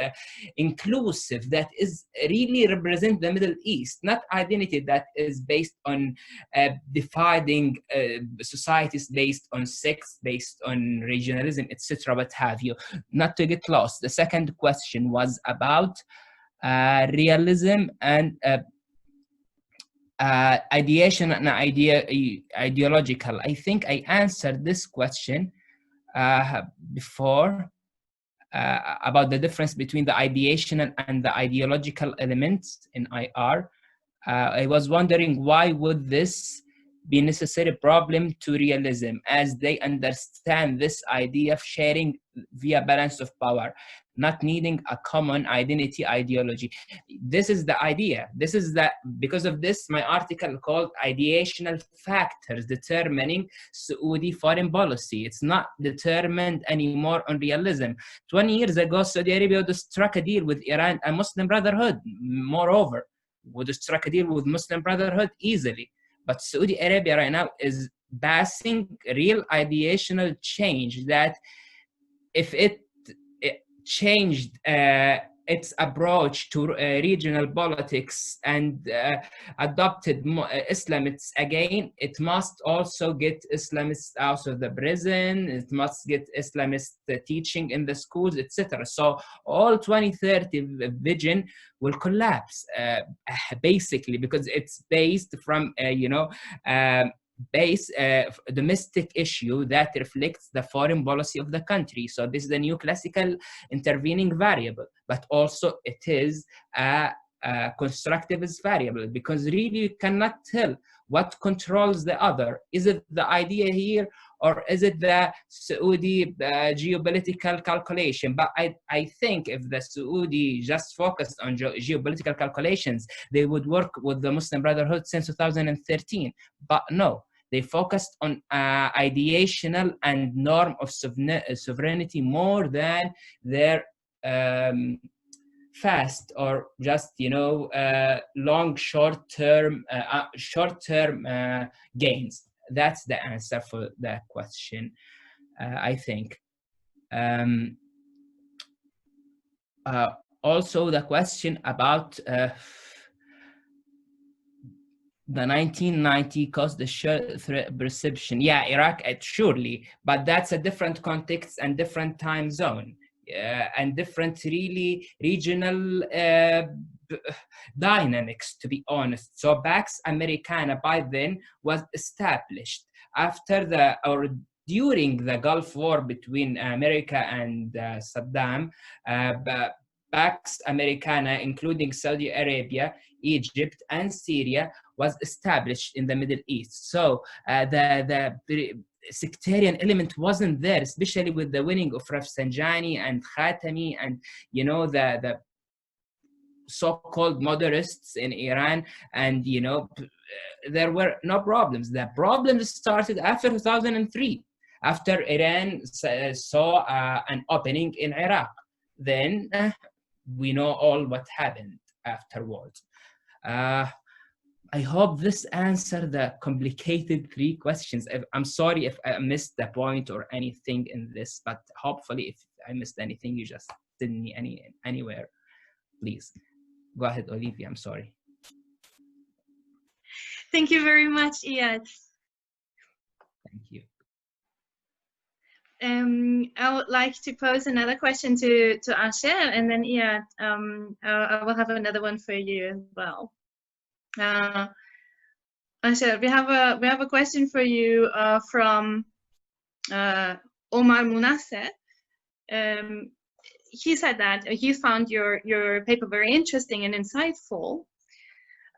inclusive, that is really represent the Middle East, not identity that is based on dividing societies based on sex, based on regionalism, etc. What have you. Not to get lost. The second question was about realism and ideation and ideological. I think I answered this question before about the difference between the ideation and the ideological elements in IR. I was wondering, why would this be a necessary problem to realism, as they understand this idea of sharing via balance of power, not needing a common identity ideology. This is the idea. This is the, because of this, my article called Ideational Factors Determining Saudi Foreign Policy. It's not determined anymore on realism. 20 years ago, Saudi Arabia would have struck a deal with Iran and Muslim Brotherhood. Moreover, would have struck a deal with Muslim Brotherhood easily. But Saudi Arabia right now is passing real ideational change, that if it changed its approach to regional politics and adopted Islamists again, it must also get Islamists out of the prison, it must get Islamist teaching in the schools, etc. So all 2030 vision will collapse, basically, because it's based from, domestic issue that reflects the foreign policy of the country. So this is the new classical intervening variable, but also it is a constructivist variable, because really you cannot tell what controls the other. Is it the idea here, or is it the Saudi geopolitical calculation? But I think if the Saudi just focused on geopolitical calculations, they would work with the Muslim Brotherhood since 2013. But no, they focused on ideational and norm of sovereignty more than their fast or just long short-term gains. That's the answer for that question, I think. Also the question about the 1990 caused the threat perception. Yeah, Iraq, surely, but that's a different context and different time zone. And different really regional dynamics, to be honest. So Pax Americana by then was established after or during the Gulf War between America and Saddam. Pax Americana, including Saudi Arabia, Egypt, and Syria, was established in the Middle East. So the sectarian element wasn't there, especially with the winning of Rafsanjani and Khatami and the so-called moderates in Iran, and there were no problems. The problems started after 2003, after Iran saw an opening in Iraq. Then we know all what happened afterwards. I hope this answered the complicated 3 questions. I'm sorry if I missed the point or anything in this, but hopefully if I missed anything, you just send me anywhere, please. Go ahead, Olivia, I'm sorry. Thank you very much, Eyad. Thank you. I would like to pose another question to Ariel, and then Eyad, I will have another one for you as well. Ariel, we have a question for you from Omar Munasser. He said that he found your paper very interesting and insightful,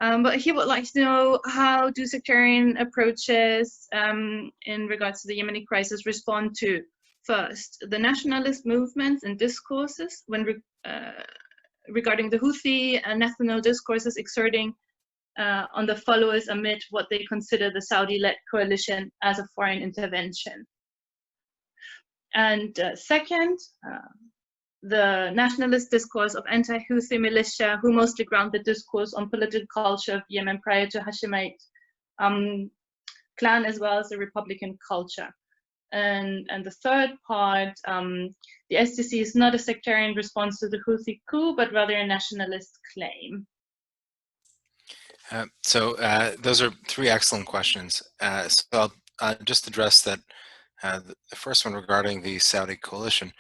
but he would like to know, how do sectarian approaches in regards to the Yemeni crisis respond to, first, the nationalist movements and discourses when regarding the Houthi national discourses exerting on the followers amid what they consider the Saudi-led coalition as a foreign intervention? And second, the nationalist discourse of anti-Houthi militia, who mostly ground the discourse on political culture of Yemen prior to Hashemite clan, as well as the Republican culture. And the third part, the STC is not a sectarian response to the Houthi coup, but rather a nationalist claim. Those are three excellent questions. So I'll just address that. The first one regarding the Saudi coalition.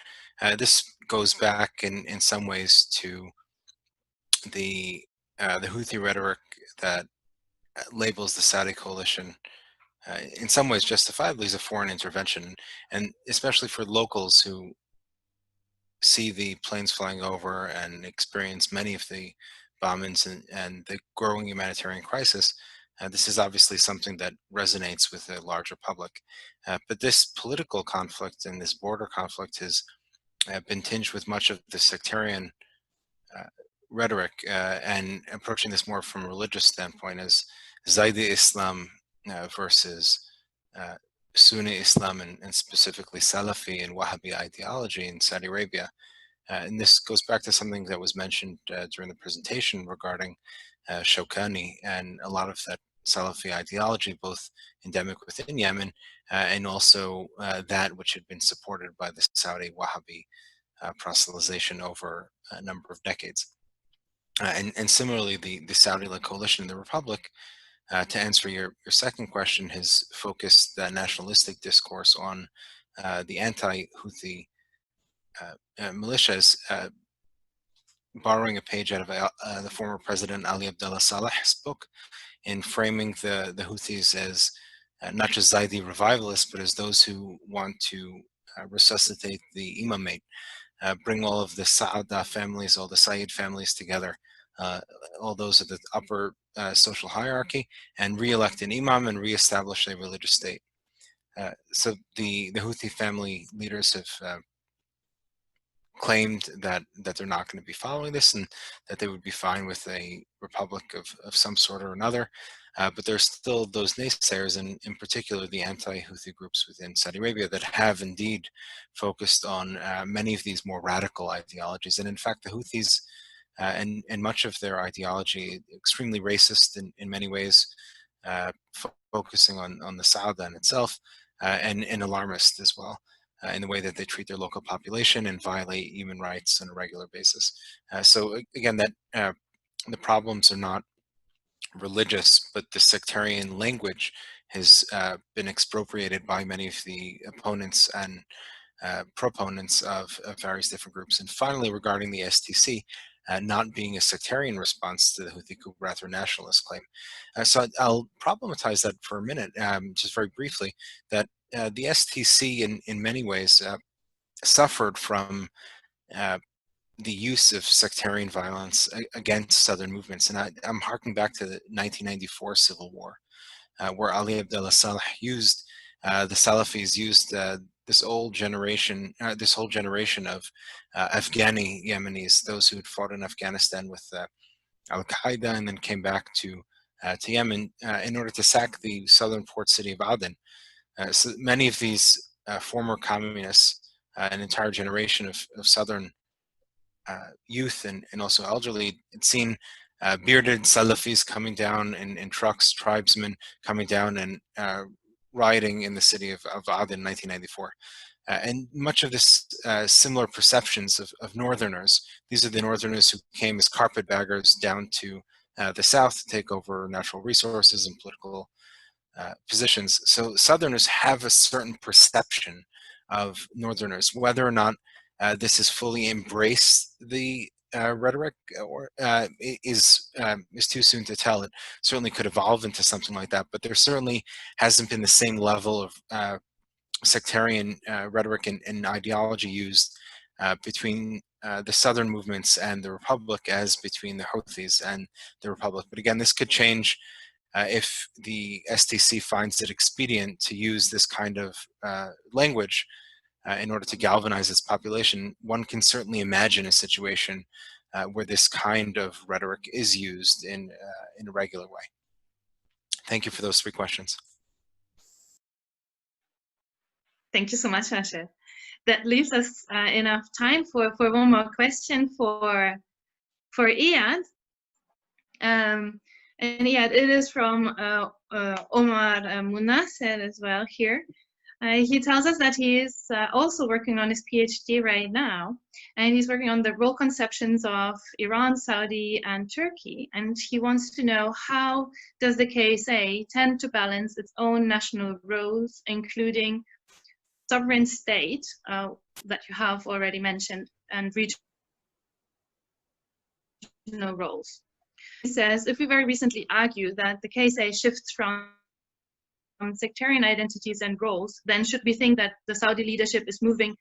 This goes back in some ways to the Houthi rhetoric that labels the Saudi coalition in some ways justifiably as a foreign intervention, and especially for locals who see the planes flying over and experience many of the bombings and the growing humanitarian crisis. This is obviously something that resonates with the larger public. But this political conflict and this border conflict has been tinged with much of the sectarian rhetoric and approaching this more from a religious standpoint as Zaidi Islam versus Sunni Islam and specifically Salafi and Wahhabi ideology in Saudi Arabia. And this goes back to something that was mentioned during the presentation regarding Shawkani and a lot of that Salafi ideology, both endemic within Yemen and also that which had been supported by the Saudi Wahhabi proselytization over a number of decades. And similarly, the Saudi-led coalition in the Republic, to answer your second question, has focused that nationalistic discourse on the anti-Houthi militias, borrowing a page out of the former President Ali Abdullah Saleh's book, in framing the Houthis as not just Zaidi revivalists, but as those who want to resuscitate the imamate, bring all of the Sa'ada families, all the Sayyid families together, all those at the upper social hierarchy, and re-elect an imam and re-establish a religious state. So the Houthi family leaders have claimed that they're not going to be following this and that they would be fine with a republic of some sort or another. But there's still those naysayers, and in particular the anti-Houthi groups within Saudi Arabia that have indeed focused on many of these more radical ideologies. And in fact, the Houthis and much of their ideology, extremely racist in many ways, focusing on the Sauda itself, and alarmist as well. In the way that they treat their local population and violate human rights on a regular basis. So again, that the problems are not religious, but the sectarian language has been expropriated by many of the opponents and proponents of various different groups. And finally, regarding the STC, not being a sectarian response to the Houthi coup, rather a nationalist claim. So I'll problematize that for a minute, just very briefly, that the STC in many ways suffered from the use of sectarian violence against Southern movements. And I'm harking back to the 1994 Civil War, where Ali Abdullah Saleh used, the Salafis used this whole generation of Afghani Yemenis, those who had fought in Afghanistan with Al-Qaeda and then came back to Yemen in order to sack the southern port city of Aden. So many of these former communists, an entire generation of southern youth and also elderly, had seen bearded Salafis coming down in trucks, tribesmen coming down and rioting in the city of Aden in 1994. And much of this similar perceptions of northerners. These are the northerners who came as carpetbaggers down to the south to take over natural resources and political positions. So Southerners have a certain perception of Northerners. Whether or not this has fully embraced the rhetoric or is too soon to tell. It certainly could evolve into something like that, but there certainly hasn't been the same level of sectarian rhetoric and ideology used between the Southern movements and the Republic as between the Houthis and the Republic. But again, this could change if the STC finds it expedient to use this kind of language in order to galvanize its population. One can certainly imagine a situation where this kind of rhetoric is used in a regular way. Thank you for those 3 questions. Thank you so much, Nasher. that leaves us enough time for one more question for Eyad. And Eyad, it is from Omar Munasser as well here. He tells us that he is also working on his PhD right now, and he's working on the role conceptions of Iran, Saudi, and Turkey. And he wants to know, how does the KSA tend to balance its own national roles, including sovereign state that you have already mentioned, and regional roles? He says, if we very recently argue that the KSA shifts from sectarian identities and roles, then should we think that the Saudi leadership is moving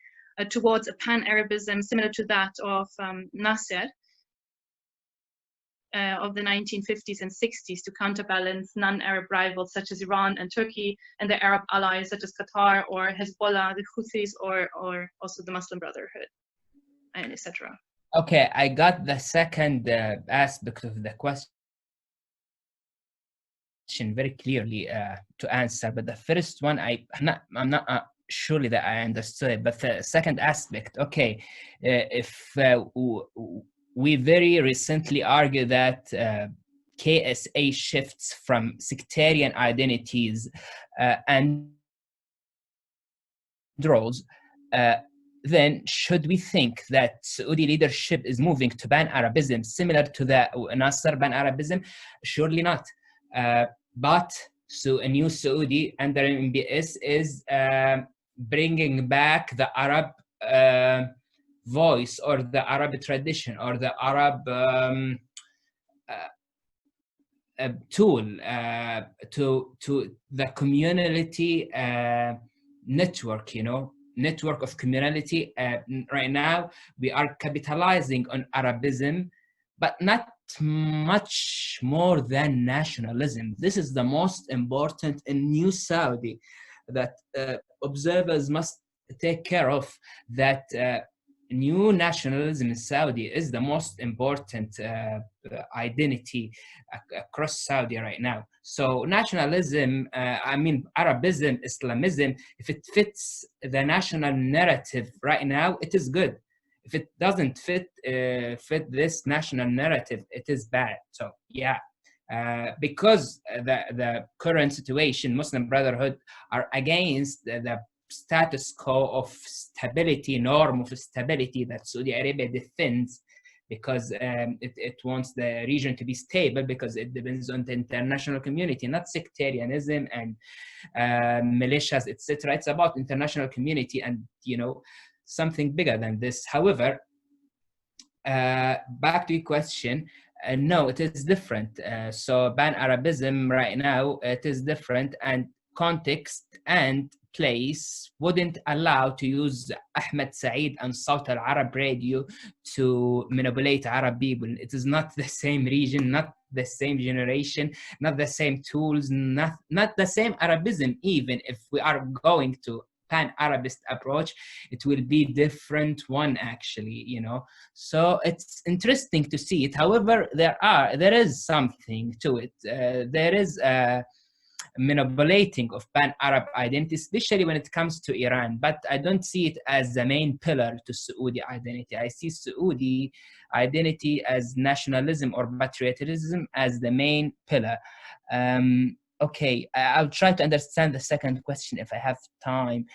towards a pan-Arabism similar to that of Nasser of the 1950s and 60s to counterbalance non-Arab rivals such as Iran and Turkey, and the Arab allies such as Qatar or Hezbollah, the Houthis, or also the Muslim Brotherhood, and etc.? Okay, I got the second aspect of the question very clearly to answer, but the first one I'm not surely that I understood. But the second aspect, okay, if we very recently argued that KSA shifts from sectarian identities and roles, then should we think that Saudi leadership is moving to pan-Arabism similar to the Nasser pan-Arabism? Surely not. But so a new Saudi under MBS is bringing back the Arab voice, or the Arab tradition, or the Arab tool to the community network, network of community. Right now we are capitalizing on Arabism, but not much more than nationalism. This is the most important in New Saudi that observers must take care of, that new nationalism in Saudi is the most important identity across Saudi right now. So nationalism, Arabism, Islamism, if it fits the national narrative right now, it is good. If it doesn't fit this national narrative, it is bad. So yeah, because the current situation, Muslim Brotherhood are against the status quo of stability, norm of stability that Saudi Arabia defends, because it wants the region to be stable, because it depends on the international community, not sectarianism and militias, etc. It's about international community and something bigger than this. However, back to your question, no, it is different. So pan-Arabism right now, it is different, and context and place wouldn't allow to use Ahmed Saeed and Sawt al-Arab radio to manipulate Arab people. It is not the same region, not the same generation, not the same tools, not the same Arabism. Even if we are going to pan-Arabist approach, it will be different one actually, So it's interesting to see it. However, there is something to it. There is a manipulating of pan-Arab identity, especially when it comes to Iran, but I don't see it as the main pillar to Saudi identity. I see Saudi identity as nationalism or patriotism as the main pillar. Okay, I'll try to understand the second question if I have time.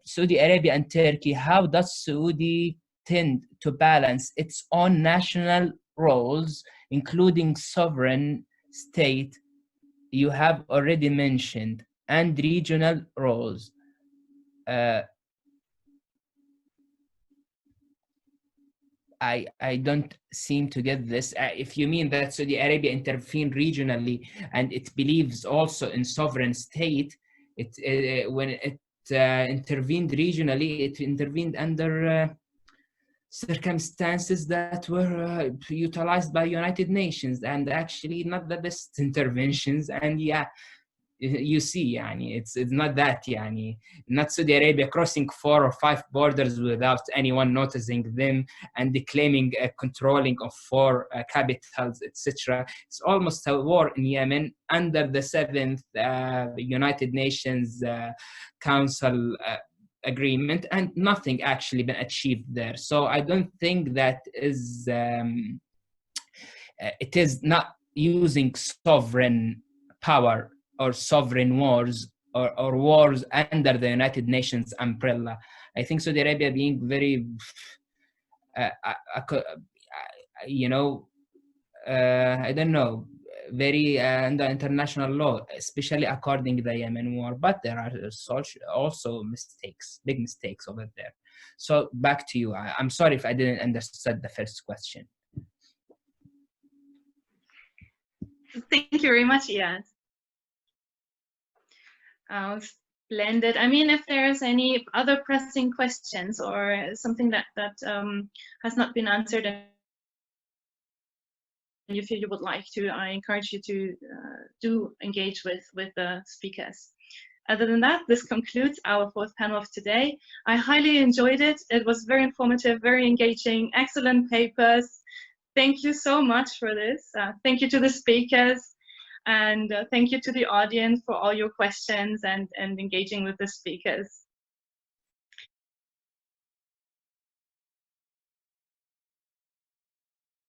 Saudi Arabia and Turkey, how does Saudi tend to balance its own national roles, including sovereign state, you have already mentioned, and regional roles? I don't seem to get this. If you mean that Saudi Arabia intervened regionally and it believes also in sovereign state, when it intervened regionally, it intervened under circumstances that were utilized by United Nations, and actually not the best interventions. And yeah, you see, it's not that, not Saudi Arabia crossing 4 or 5 borders without anyone noticing them and claiming controlling of 4 capitals, etc. It's almost a war in Yemen under the 7th United Nations Council agreement, and nothing actually been achieved there. So I don't think that is it is not using sovereign power or sovereign wars or wars under the United Nations umbrella. I think Saudi Arabia being very, you know, I don't know, very under international law, especially according to the Yemen war. But there are also mistakes, big mistakes over there. So back to you. I'm sorry if I didn't understand the first question. Thank you very much, Eyad. Splendid. I mean, if there's any other pressing questions or something that has not been answered and you feel you would like to, I encourage you to do engage with the speakers. Other than that, this concludes our fourth panel of today. I highly enjoyed it. It was very informative, very engaging, excellent papers. Thank you so much for this. Thank you to the speakers, and thank you to the audience for all your questions and engaging with the speakers.